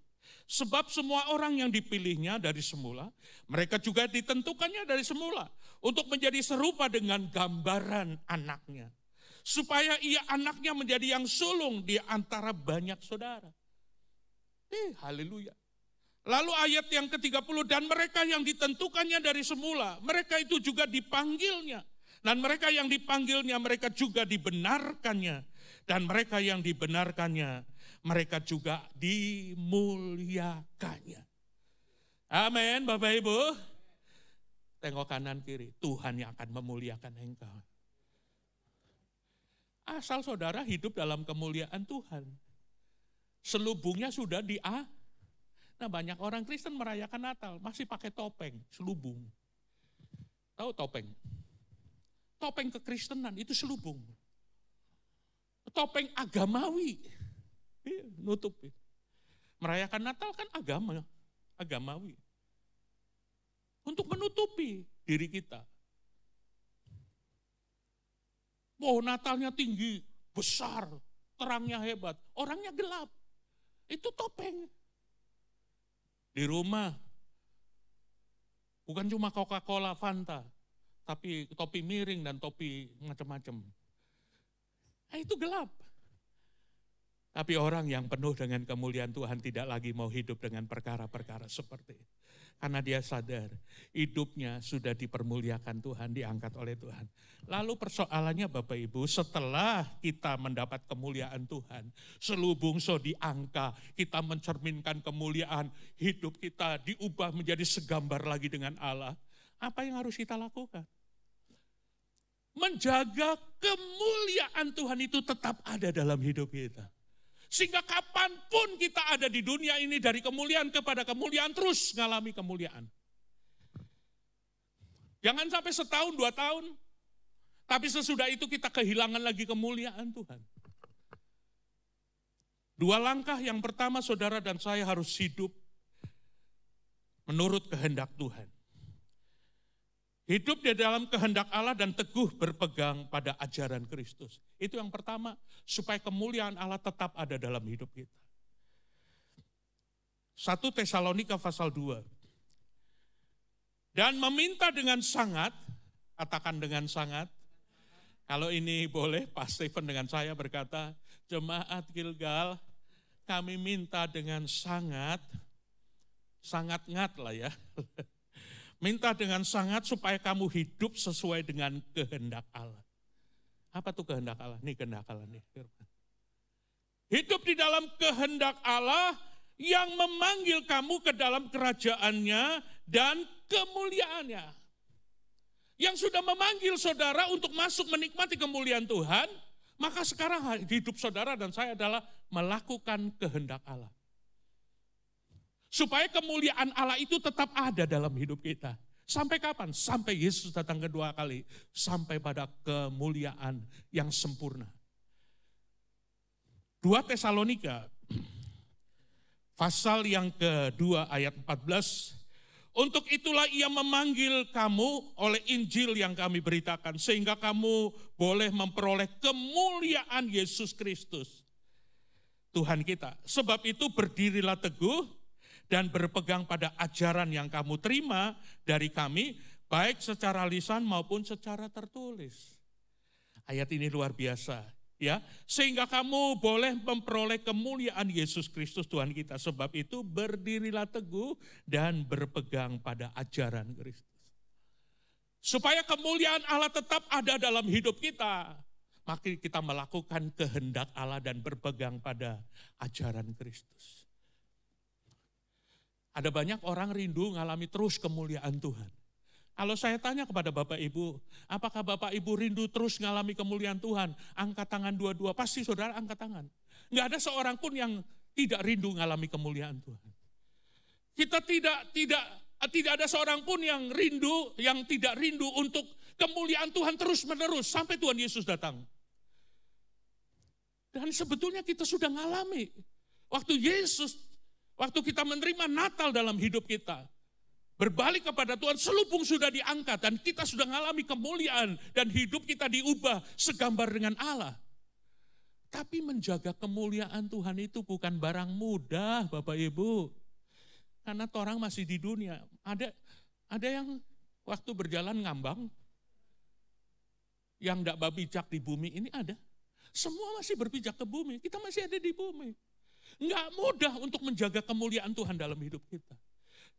sebab semua orang yang dipilihnya dari semula, mereka juga ditentukannya dari semula, untuk menjadi serupa dengan gambaran anaknya, supaya ia anaknya menjadi yang sulung di antara banyak saudara. Haleluya. Lalu ayat yang ke-30, dan mereka yang ditentukannya dari semula, mereka itu juga dipanggilnya. Dan mereka yang dipanggilnya, mereka juga dibenarkannya. Dan mereka yang dibenarkannya, mereka juga dimuliakannya. Amin, Bapak Ibu. Tengok kanan kiri, Tuhan yang akan memuliakan engkau. Asal saudara hidup dalam kemuliaan Tuhan. Selubungnya sudah Nah, banyak orang Kristen merayakan Natal, masih pakai topeng, selubung. Tahu topeng? Topeng kekristenan itu selubung. Topeng agamawi, nutup. Merayakan Natal kan agamawi. Untuk menutupi diri kita. Natalnya tinggi, besar, terangnya hebat, orangnya gelap. Itu topeng. Di rumah, bukan cuma Coca-Cola, Fanta, tapi topi miring dan topi macam-macam. Itu gelap. Tapi orang yang penuh dengan kemuliaan Tuhan tidak lagi mau hidup dengan perkara-perkara seperti itu. Karena dia sadar hidupnya sudah dipermuliakan Tuhan, diangkat oleh Tuhan. Lalu persoalannya Bapak Ibu, setelah kita mendapat kemuliaan Tuhan, selubung diangka, kita mencerminkan kemuliaan, hidup kita diubah menjadi segambar lagi dengan Allah. Apa yang harus kita lakukan? Menjaga kemuliaan Tuhan itu tetap ada dalam hidup kita. Sehingga kapanpun kita ada di dunia ini, dari kemuliaan kepada kemuliaan, terus ngalami kemuliaan. Jangan sampai setahun, 2 tahun, tapi sesudah itu kita kehilangan lagi kemuliaan Tuhan. 2 langkah, yang pertama saudara dan saya harus hidup menurut kehendak Tuhan. Hidup di dalam kehendak Allah dan teguh berpegang pada ajaran Kristus. Itu yang pertama, supaya kemuliaan Allah tetap ada dalam hidup kita. 1 Tesalonika pasal 2. Dan meminta dengan sangat, katakan dengan sangat. Kalau ini boleh, Pak Stephen dengan saya berkata, Jemaat Gilgal, kami minta dengan sangat ngat lah ya. Minta dengan sangat supaya kamu hidup sesuai dengan kehendak Allah. Apa tuh kehendak Allah? Nih kehendak Allah nih. Hidup di dalam kehendak Allah yang memanggil kamu ke dalam kerajaannya dan kemuliaannya. Yang sudah memanggil saudara untuk masuk menikmati kemuliaan Tuhan, maka sekarang hidup saudara dan saya adalah melakukan kehendak Allah. Supaya kemuliaan Allah itu tetap ada dalam hidup kita. Sampai kapan? Sampai Yesus datang kedua kali. Sampai pada kemuliaan yang sempurna. 2 Tesalonika, pasal yang kedua ayat 14. Untuk itulah ia memanggil kamu oleh Injil yang kami beritakan. Sehingga kamu boleh memperoleh kemuliaan Yesus Kristus, Tuhan kita. Sebab itu berdirilah teguh dan berpegang pada ajaran yang kamu terima dari kami, baik secara lisan maupun secara tertulis. Ayat ini luar biasa, ya. Sehingga kamu boleh memperoleh kemuliaan Yesus Kristus Tuhan kita. Sebab itu berdirilah teguh dan berpegang pada ajaran Kristus. Supaya kemuliaan Allah tetap ada dalam hidup kita, maka kita melakukan kehendak Allah dan berpegang pada ajaran Kristus. Ada banyak orang rindu ngalami terus kemuliaan Tuhan. Kalau saya tanya kepada Bapak Ibu, apakah Bapak Ibu rindu terus ngalami kemuliaan Tuhan? Angkat tangan dua-dua, pasti saudara angkat tangan. Enggak ada seorang pun yang tidak rindu ngalami kemuliaan Tuhan. Kita tidak ada seorang pun yang tidak rindu untuk kemuliaan Tuhan terus menerus sampai Tuhan Yesus datang. Dan sebetulnya kita sudah ngalami waktu kita menerima Natal dalam hidup kita, berbalik kepada Tuhan, selubung sudah diangkat dan kita sudah mengalami kemuliaan dan hidup kita diubah segambar dengan Allah. Tapi menjaga kemuliaan Tuhan itu bukan barang mudah, Bapak Ibu. Karena orang masih di dunia. Ada yang waktu berjalan ngambang. yang tidak berpijak di bumi ini ada. Semua masih berpijak ke bumi, kita masih ada di bumi. Enggak mudah untuk menjaga kemuliaan Tuhan dalam hidup kita.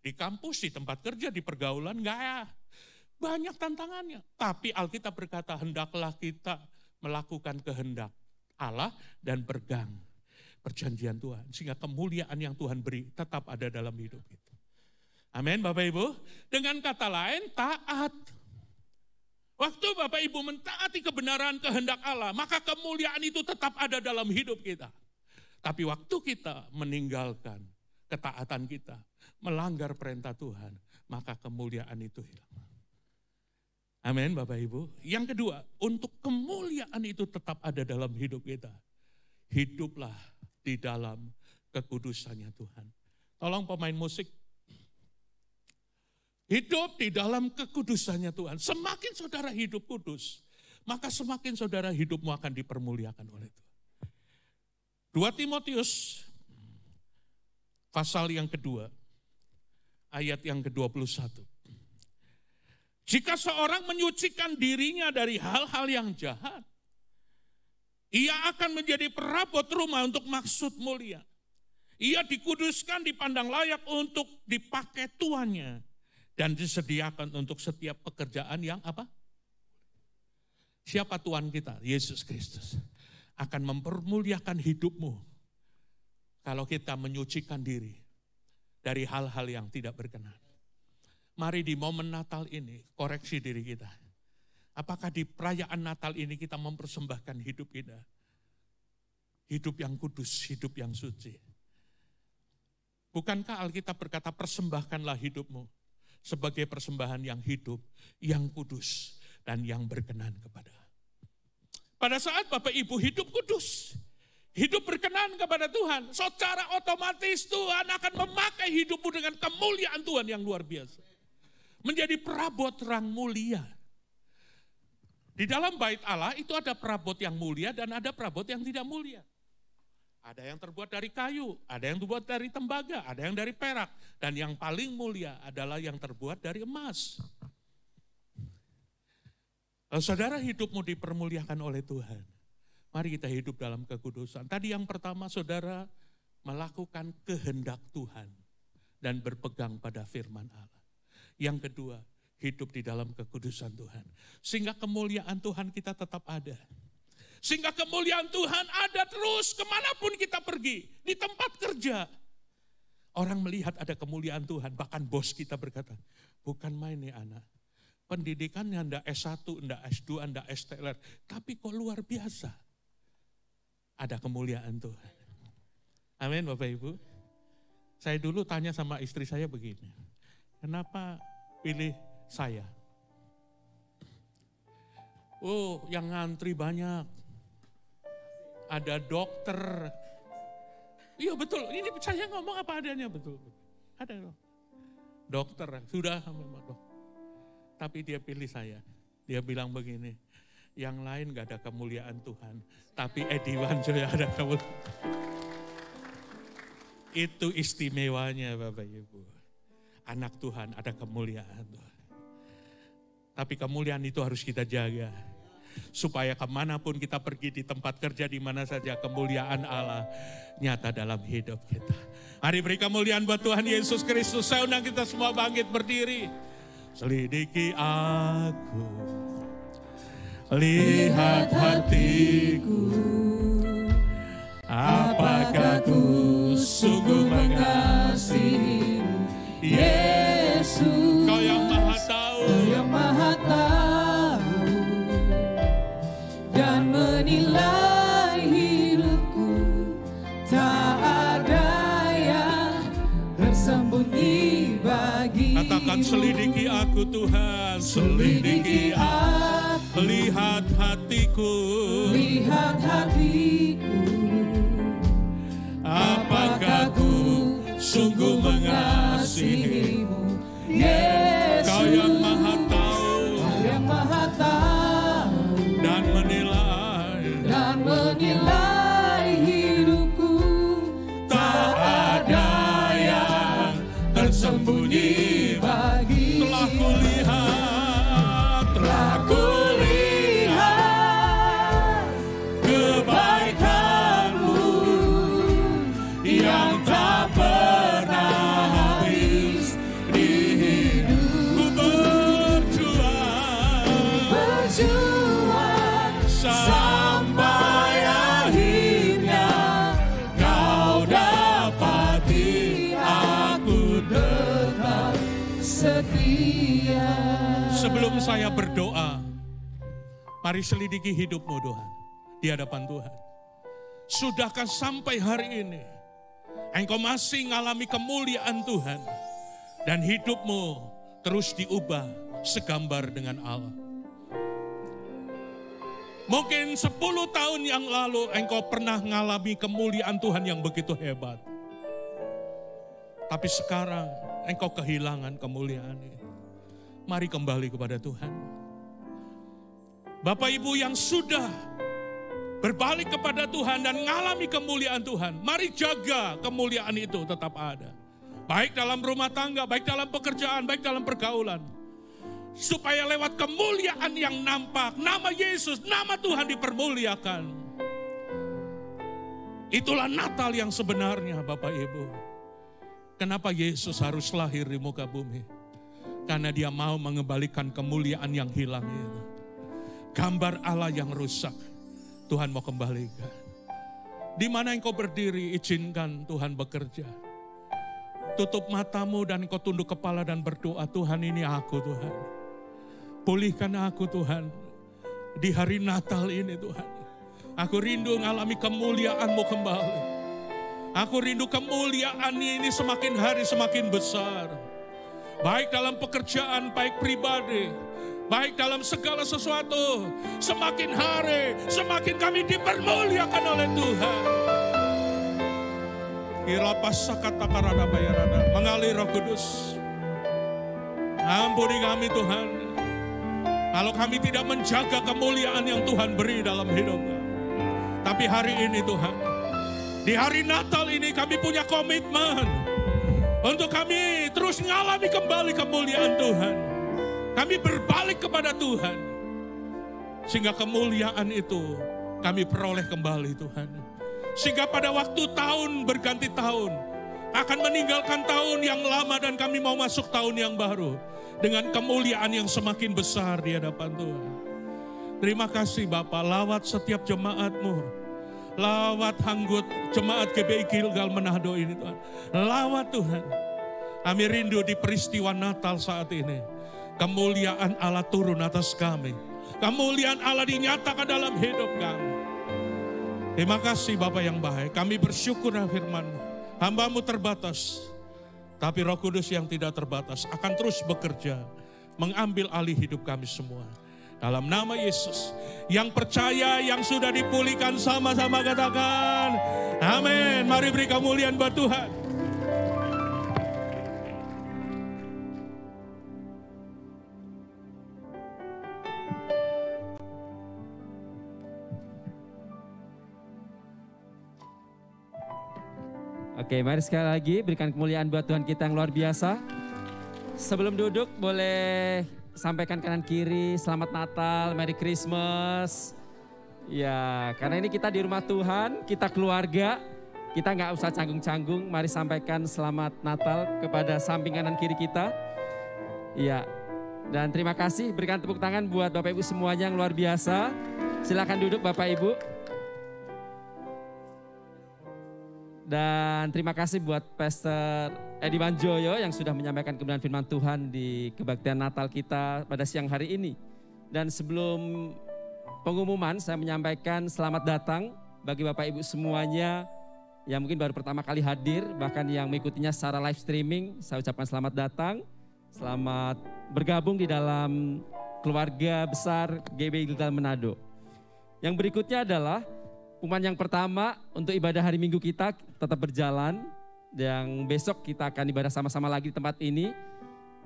Di kampus, di tempat kerja, di pergaulan, enggak ya. Banyak tantangannya. Tapi Alkitab berkata, hendaklah kita melakukan kehendak Allah dan pegang perjanjian Tuhan. Sehingga kemuliaan yang Tuhan beri tetap ada dalam hidup kita. Amin Bapak Ibu. Dengan kata lain, taat. Waktu Bapak Ibu mentaati kebenaran kehendak Allah, maka kemuliaan itu tetap ada dalam hidup kita. Tapi waktu kita meninggalkan ketaatan kita, melanggar perintah Tuhan, maka kemuliaan itu hilang. Amin Bapak Ibu. Yang kedua, untuk kemuliaan itu tetap ada dalam hidup kita. Hiduplah di dalam kekudusannya Tuhan. Tolong pemain musik. Hidup di dalam kekudusannya Tuhan. Semakin saudara hidup kudus, maka semakin saudara hidupmu akan dipermuliakan oleh Tuhan. 2 Timotius pasal yang kedua, ayat yang ke-21. Jika seorang menyucikan dirinya dari hal-hal yang jahat, ia akan menjadi perabot rumah untuk maksud mulia. Ia dikuduskan, dipandang layak untuk dipakai tuannya. Dan disediakan untuk setiap pekerjaan yang apa? Siapa Tuhan kita? Yesus Kristus. Akan mempermuliakan hidupmu. Kalau kita menyucikan diri dari hal-hal yang tidak berkenan. Mari di momen Natal ini koreksi diri kita. Apakah di perayaan Natal ini kita mempersembahkan hidup kita? Hidup yang kudus, hidup yang suci. Bukankah Alkitab berkata persembahkanlah hidupmu sebagai persembahan yang hidup, yang kudus, dan yang berkenan kepada. Pada saat Bapak Ibu hidup kudus, hidup berkenan kepada Tuhan, secara otomatis Tuhan akan memakai hidupmu dengan kemuliaan Tuhan yang luar biasa. Menjadi perabot terang mulia. Di dalam bait Allah itu ada perabot yang mulia dan ada perabot yang tidak mulia. Ada yang terbuat dari kayu, ada yang terbuat dari tembaga, ada yang dari perak. Dan yang paling mulia adalah yang terbuat dari emas. Kalau saudara hidupmu dipermuliakan oleh Tuhan, mari kita hidup dalam kekudusan. Tadi yang pertama saudara melakukan kehendak Tuhan dan berpegang pada firman Allah. Yang kedua, hidup di dalam kekudusan Tuhan. Sehingga kemuliaan Tuhan kita tetap ada. Sehingga kemuliaan Tuhan ada terus kemanapun kita pergi. Di tempat kerja. Orang melihat ada kemuliaan Tuhan. Bahkan bos kita berkata, bukan main nih anak. Pendidikannya enggak S1, enggak S2, enggak STLR. Tapi kok luar biasa. Ada kemuliaan Tuhan. Amin Bapak Ibu. Saya dulu tanya sama istri saya begini. Kenapa pilih saya? Oh, yang ngantri banyak. Ada dokter. Iya betul, ini saya ngomong apa adanya betul. Ada dokter, sudah memang dokter. Tapi dia pilih saya. Dia bilang begini, yang lain gak ada kemuliaan Tuhan. Tapi Edi Wanjoyo ada kemuliaan. Itu istimewanya Bapak Ibu. Anak Tuhan ada kemuliaan Tuhan. Tapi kemuliaan itu harus kita jaga. Supaya kemanapun kita pergi di tempat kerja di mana saja kemuliaan Allah nyata dalam hidup kita. Mari beri kemuliaan buat Tuhan Yesus Kristus. Saya undang kita semua bangkit berdiri. Selidiki aku, lihat hatiku, apakah ku sungguh mengasihimu, Yesus. Kau yang maha tahu, yang maha tahu dan menilai hidupku, tak ada yang tersembunyi bagi. Katakan selidiki aku Tuhan, selidiki aku, lihat hatiku, lihat hatiku, apakah ku sungguh mengasihimu, Yesus. Kau yang maha tahu, Kau yang maha tahu dan menilai hidupku, tak ada yang tersembunyi bagi. Telah kulihat sampai akhirnya kau dapati aku tetap setia. Sebelum saya berdoa, mari selidiki hidupmu Tuhan, di hadapan Tuhan. Sudahkah sampai hari ini engkau masih mengalami kemuliaan Tuhan dan hidupmu terus diubah segambar dengan Allah? Mungkin 10 tahun yang lalu engkau pernah mengalami kemuliaan Tuhan yang begitu hebat. Tapi sekarang engkau kehilangan kemuliaan itu. Mari kembali kepada Tuhan. Bapak Ibu yang sudah berbalik kepada Tuhan dan mengalami kemuliaan Tuhan, mari jaga kemuliaan itu tetap ada. Baik dalam rumah tangga, baik dalam pekerjaan, baik dalam pergaulan. Supaya lewat kemuliaan yang nampak, nama Yesus, nama Tuhan dipermuliakan. Itulah Natal yang sebenarnya Bapak Ibu. Kenapa Yesus harus lahir di muka bumi? Karena dia mau mengembalikan kemuliaan yang hilang itu. Gambar Allah yang rusak, Tuhan mau kembalikan. Di mana engkau berdiri, izinkan Tuhan bekerja. Tutup matamu dan engkau tunduk kepala dan berdoa, Tuhan ini aku Tuhan. Pulihkan aku Tuhan. Di hari Natal ini Tuhan. Aku rindu mengalami kemuliaan-Mu kembali. Aku rindu kemuliaan ini semakin hari semakin besar. Baik dalam pekerjaan, baik pribadi. Baik dalam segala sesuatu, semakin hari, semakin kami dipermuliakan oleh Tuhan. Mengalir Roh Kudus. Ampuni kami Tuhan. Kalau kami tidak menjaga kemuliaan yang Tuhan beri dalam hidup kami. Tapi hari ini Tuhan, di hari Natal ini kami punya komitmen. Untuk kami terus mengalami kembali kemuliaan Tuhan. Kami berbalik kepada Tuhan. Sehingga kemuliaan itu kami peroleh kembali Tuhan. Sehingga pada waktu tahun berganti tahun. Akan meninggalkan tahun yang lama dan kami mau masuk tahun yang baru. Dengan kemuliaan yang semakin besar di hadapan Tuhan. Terima kasih Bapak, lawat setiap jemaat-Mu. Lawat hanggut jemaat GBI Gilgal Manado ini Tuhan. Lawat Tuhan. Kami rindu di peristiwa Natal saat ini. Kemuliaan Allah turun atas kami. Kemuliaan Allah dinyatakan dalam hidup kami. Terima kasih Bapa yang baik. Kami bersyukur firman-Mu. Hamba-Mu terbatas. Tapi Roh Kudus yang tidak terbatas akan terus bekerja. Mengambil alih hidup kami semua. Dalam nama Yesus. Yang percaya, yang sudah dipulihkan sama-sama katakan. Amin. Mari beri kemuliaan buat Tuhan. Oke, mari sekali lagi berikan kemuliaan buat Tuhan kita yang luar biasa. Sebelum duduk boleh sampaikan kanan kiri, selamat Natal, Merry Christmas. Ya, karena ini kita di rumah Tuhan, kita keluarga, kita nggak usah canggung-canggung. Mari sampaikan selamat Natal kepada samping kanan kiri kita. Ya, dan terima kasih, berikan tepuk tangan buat Bapak Ibu semuanya yang luar biasa. Silakan duduk Bapak Ibu. Dan terima kasih buat Pastor Edi Manjoyo yang sudah menyampaikan kebenaran firman Tuhan di kebaktian Natal kita pada siang hari ini. Dan sebelum pengumuman saya menyampaikan selamat datang bagi Bapak Ibu semuanya yang mungkin baru pertama kali hadir, bahkan yang mengikutinya secara live streaming. Saya ucapkan selamat datang, selamat bergabung di dalam keluarga besar GBI Gilgal Manado. Yang berikutnya adalah pengumuman yang pertama untuk ibadah hari Minggu kita tetap berjalan. Yang besok kita akan ibadah sama-sama lagi di tempat ini.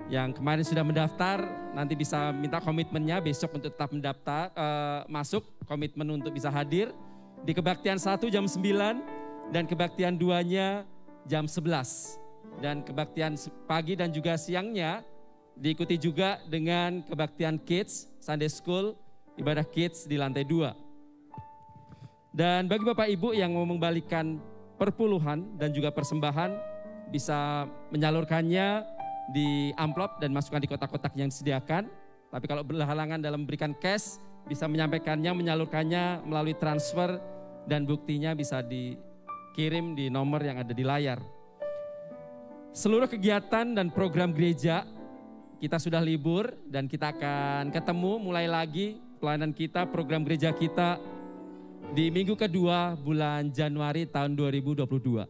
Yang kemarin sudah mendaftar nanti bisa minta komitmennya besok untuk tetap mendaftar, masuk komitmen untuk bisa hadir. Di kebaktian 1 jam 9 dan kebaktian 2-nya jam 11. Dan kebaktian pagi dan juga siangnya diikuti juga dengan kebaktian Kids, Sunday School, ibadah Kids di lantai 2. Dan bagi Bapak Ibu yang mau mengembalikan perpuluhan dan juga persembahan bisa menyalurkannya di amplop dan masukkan di kotak-kotak yang disediakan. Tapi kalau berhalangan dalam memberikan cash bisa menyampaikannya, menyalurkannya melalui transfer dan buktinya bisa dikirim di nomor yang ada di layar. Seluruh kegiatan dan program gereja kita sudah libur dan kita akan ketemu mulai lagi pelayanan kita, program gereja kita di minggu kedua bulan Januari tahun 2022.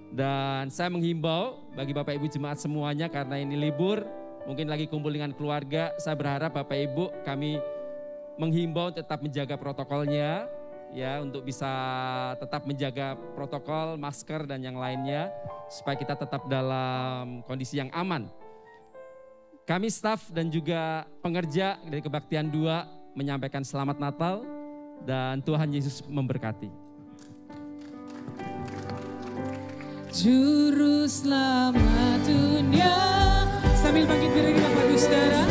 Dan saya menghimbau bagi Bapak Ibu jemaat semuanya karena ini libur, mungkin lagi kumpul dengan keluarga, saya berharap Bapak Ibu kami menghimbau tetap menjaga protokolnya ya, untuk bisa tetap menjaga protokol, masker dan yang lainnya supaya kita tetap dalam kondisi yang aman. Kami staf dan juga pengerja dari Kebaktian 2 menyampaikan selamat Natal dan Tuhan Yesus memberkati. Juru selamat dunia. Sambil bangkit berdiri Bapak Ibu Saudara.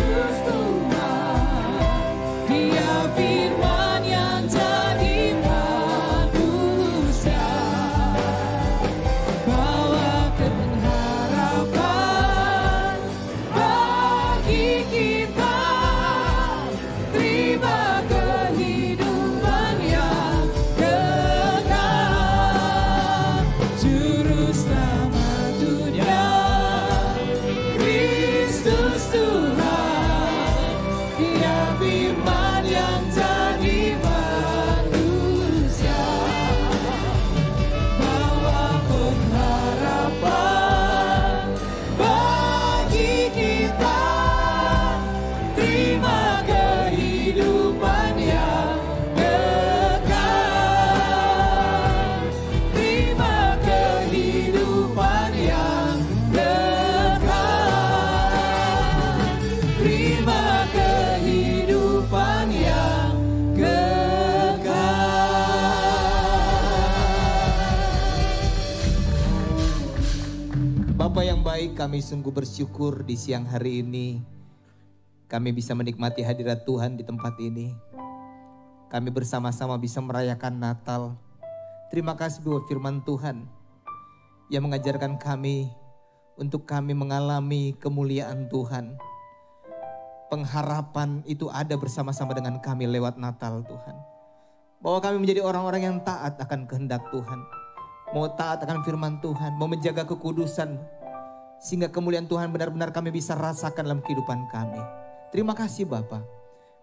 Dia firman yang jadi manusia, bawakan harapan bagi kita, terima kehidupan yang kekal. Juru selamat dunia, Kristus Tuhan, Dia firman yang jadi manusia, bawa pengharapan bagi kita, terima kehidupan yang kekal, terima kehidupan yang kekal, terima kehidupan yang kekal. Bapa yang baik, kami sungguh bersyukur di siang hari ini kami bisa menikmati hadirat Tuhan di tempat ini. Kami bersama-sama bisa merayakan Natal. Terima kasih buat firman Tuhan yang mengajarkan kami untuk kami mengalami kemuliaan Tuhan. Pengharapan itu ada bersama-sama dengan kami lewat Natal Tuhan. Bahwa kami menjadi orang-orang yang taat akan kehendak Tuhan. Mau taat akan firman Tuhan, mau menjaga kekudusan. Sehingga kemuliaan Tuhan benar-benar kami bisa rasakan dalam kehidupan kami. Terima kasih Bapa.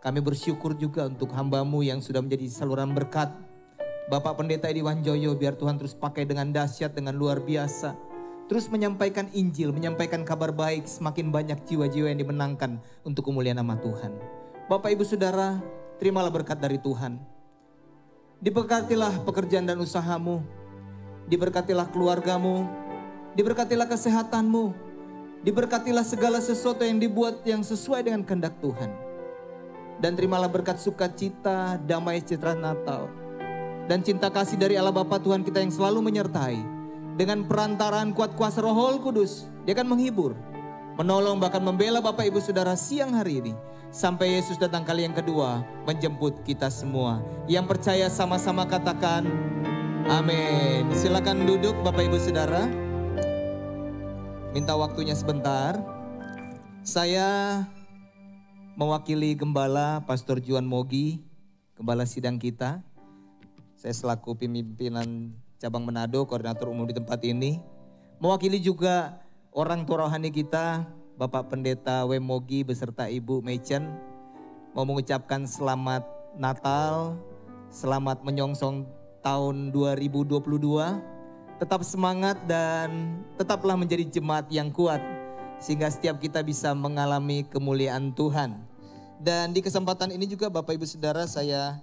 Kami bersyukur juga untuk hamba-Mu yang sudah menjadi saluran berkat. Bapak Pendeta Edi Wanjoyo, biar Tuhan terus pakai dengan dahsyat, dengan luar biasa. Terus menyampaikan Injil, menyampaikan kabar baik, semakin banyak jiwa-jiwa yang dimenangkan untuk kemuliaan nama Tuhan. Bapak Ibu Saudara, terimalah berkat dari Tuhan. Diberkatilah pekerjaan dan usahamu, diberkatilah keluargamu, diberkatilah kesehatanmu, diberkatilah segala sesuatu yang dibuat yang sesuai dengan kehendak Tuhan. Dan terimalah berkat sukacita, damai sejahtera Natal, dan cinta kasih dari Allah Bapa Tuhan kita yang selalu menyertai. Dengan perantaraan kuat kuasa Roh Kudus, Dia akan menghibur, menolong, bahkan membela Bapak Ibu Saudara siang hari ini. Sampai Yesus datang kali yang kedua menjemput kita semua. Yang percaya sama-sama katakan amin. Silakan duduk Bapak Ibu Saudara. Minta waktunya sebentar. Saya mewakili Gembala Pastor Juan Mogi, Gembala sidang kita. Saya selaku pimpinan cabang Manado, koordinator umum di tempat ini. Mewakili juga orang tua rohani kita, Bapak Pendeta W. Mogi beserta Ibu Mechen. Mau mengucapkan selamat Natal, selamat menyongsong tahun 2022. Tetap semangat dan tetaplah menjadi jemaat yang kuat. Sehingga setiap kita bisa mengalami kemuliaan Tuhan. Dan di kesempatan ini juga Bapak Ibu Saudara, saya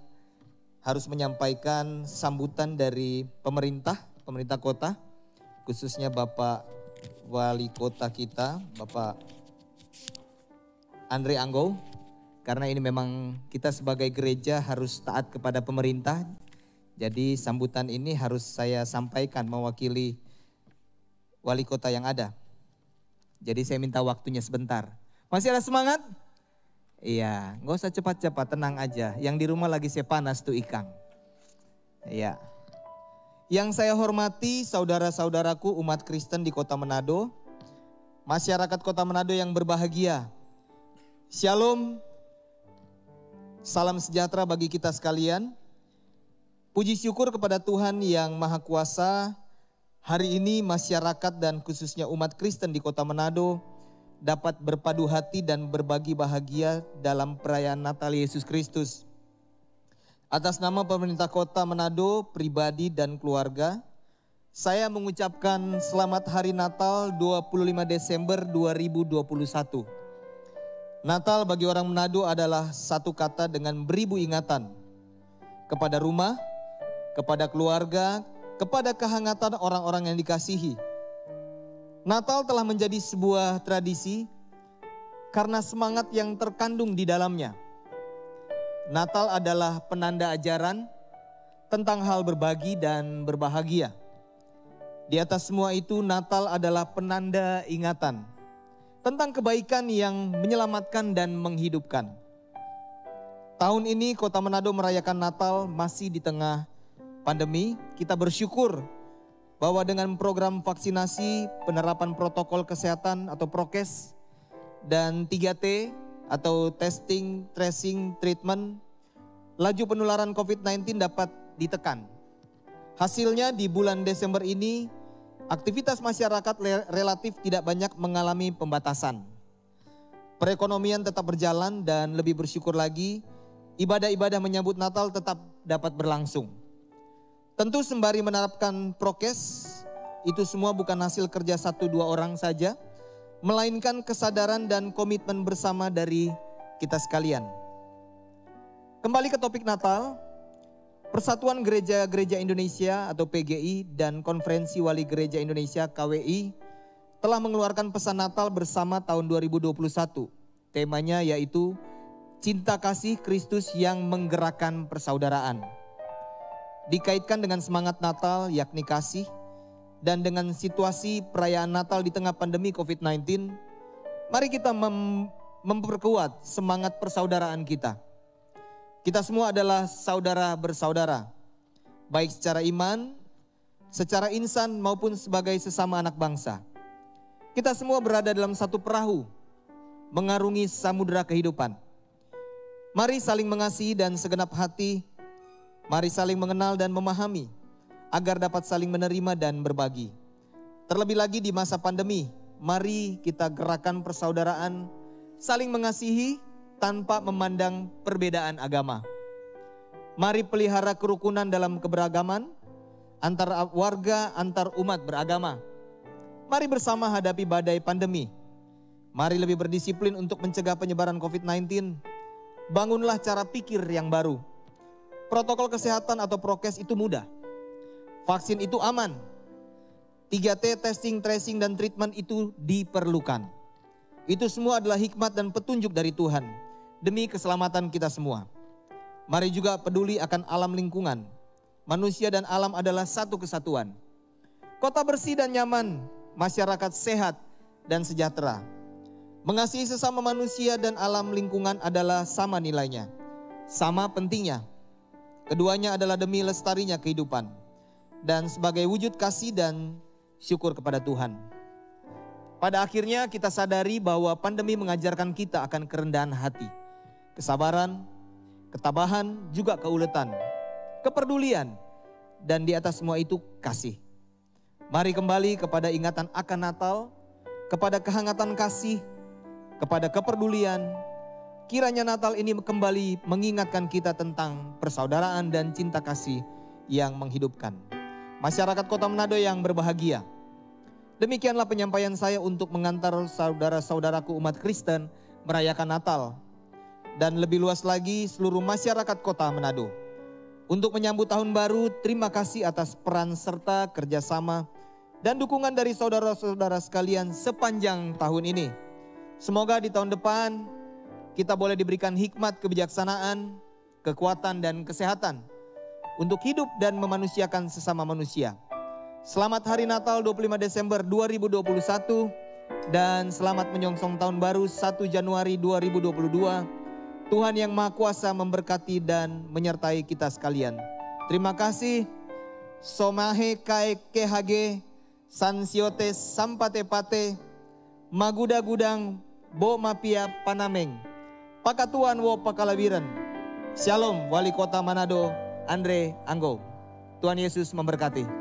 harus menyampaikan sambutan dari pemerintah kota, khususnya Bapak Wali Kota kita, Bapak Andre Anggo. Karena ini memang kita sebagai gereja harus taat kepada pemerintah. Jadi sambutan ini harus saya sampaikan mewakili Wali Kota yang ada. Jadi saya minta waktunya sebentar. Masih ada semangat? Iya, gak usah cepat-cepat, tenang aja. Yang di rumah lagi saya panas tuh Ikang. Iya. Yang saya hormati saudara-saudaraku umat Kristen di Kota Manado. Masyarakat Kota Manado yang berbahagia. Shalom. Salam sejahtera bagi kita sekalian. Puji syukur kepada Tuhan yang Maha Kuasa. Hari ini masyarakat dan khususnya umat Kristen di Kota Manado dapat berpadu hati dan berbagi bahagia dalam perayaan Natal Yesus Kristus. Atas nama pemerintah Kota Manado, pribadi dan keluarga, saya mengucapkan selamat Hari Natal 25 Desember 2021. Natal bagi orang Manado adalah satu kata dengan beribu ingatan. Kepada rumah, kepada keluarga, kepada kehangatan orang-orang yang dikasihi. Natal telah menjadi sebuah tradisi karena semangat yang terkandung di dalamnya. Natal adalah penanda ajaran tentang hal berbagi dan berbahagia. Di atas semua itu, Natal adalah penanda ingatan tentang kebaikan yang menyelamatkan dan menghidupkan. Tahun ini Kota Manado merayakan Natal masih di tengah pandemi. Kita bersyukur bahwa dengan program vaksinasi, penerapan protokol kesehatan atau prokes, dan 3T atau testing, tracing, treatment, laju penularan COVID-19 dapat ditekan. Hasilnya di bulan Desember ini, aktivitas masyarakat relatif tidak banyak mengalami pembatasan. Perekonomian tetap berjalan dan lebih bersyukur lagi, ibadah-ibadah menyambut Natal tetap dapat berlangsung. Tentu sembari menerapkan prokes, itu semua bukan hasil kerja 1-2 orang saja, melainkan kesadaran dan komitmen bersama dari kita sekalian. Kembali ke topik Natal. Persatuan Gereja-Gereja Indonesia atau PGI dan Konferensi Wali Gereja Indonesia KWI telah mengeluarkan pesan Natal bersama tahun 2021. Temanya yaitu Cinta Kasih Kristus yang Menggerakkan Persaudaraan. Dikaitkan dengan semangat Natal yakni kasih dan dengan situasi perayaan Natal di tengah pandemi COVID-19, mari kita memperkuat semangat persaudaraan kita. Kita semua adalah saudara bersaudara, baik secara iman, secara insan maupun sebagai sesama anak bangsa. Kita semua berada dalam satu perahu, mengarungi samudera kehidupan. Mari saling mengasihi dan segenap hati, mari saling mengenal dan memahami, agar dapat saling menerima dan berbagi. Terlebih lagi di masa pandemi, mari kita gerakan persaudaraan, saling mengasihi, tanpa memandang perbedaan agama. Mari pelihara kerukunan dalam keberagaman antar warga, antar umat beragama. Mari bersama hadapi badai pandemi. Mari lebih berdisiplin untuk mencegah penyebaran COVID-19. Bangunlah cara pikir yang baru. Protokol kesehatan atau prokes itu mudah. Vaksin itu aman. 3T, testing, tracing, dan treatment itu diperlukan. Itu semua adalah hikmat dan petunjuk dari Tuhan demi keselamatan kita semua. Mari juga peduli akan alam lingkungan. Manusia dan alam adalah satu kesatuan. Kota bersih dan nyaman, masyarakat sehat dan sejahtera. Mengasihi sesama manusia dan alam lingkungan adalah sama nilainya, sama pentingnya. Keduanya adalah demi lestarinya kehidupan dan sebagai wujud kasih dan syukur kepada Tuhan. Pada akhirnya kita sadari bahwa pandemi mengajarkan kita akan kerendahan hati, kesabaran, ketabahan, juga keuletan, kepedulian, dan di atas semua itu kasih. Mari kembali kepada ingatan akan Natal, kepada kehangatan kasih, kepada kepedulian. Kiranya Natal ini kembali mengingatkan kita tentang persaudaraan dan cinta kasih yang menghidupkan. Masyarakat Kota Manado yang berbahagia. Demikianlah penyampaian saya untuk mengantar saudara-saudaraku umat Kristen merayakan Natal. Dan lebih luas lagi seluruh masyarakat Kota Manado. Untuk menyambut tahun baru, terima kasih atas peran serta kerjasama dan dukungan dari saudara-saudara sekalian sepanjang tahun ini. Semoga di tahun depan kita boleh diberikan hikmat kebijaksanaan, kekuatan dan kesehatan untuk hidup dan memanusiakan sesama manusia. Selamat Hari Natal 25 Desember 2021 dan selamat menyongsong tahun baru 1 Januari 2022. Tuhan yang Maha Kuasa memberkati dan menyertai kita sekalian. Terima kasih. Somahe kae kehage sansiote sampate pate maguda gudang bo mapia panameng pakatuan wo pakalawiran Shalom Wali Kota Manado, Andre Anggo. Tuhan Yesus memberkati.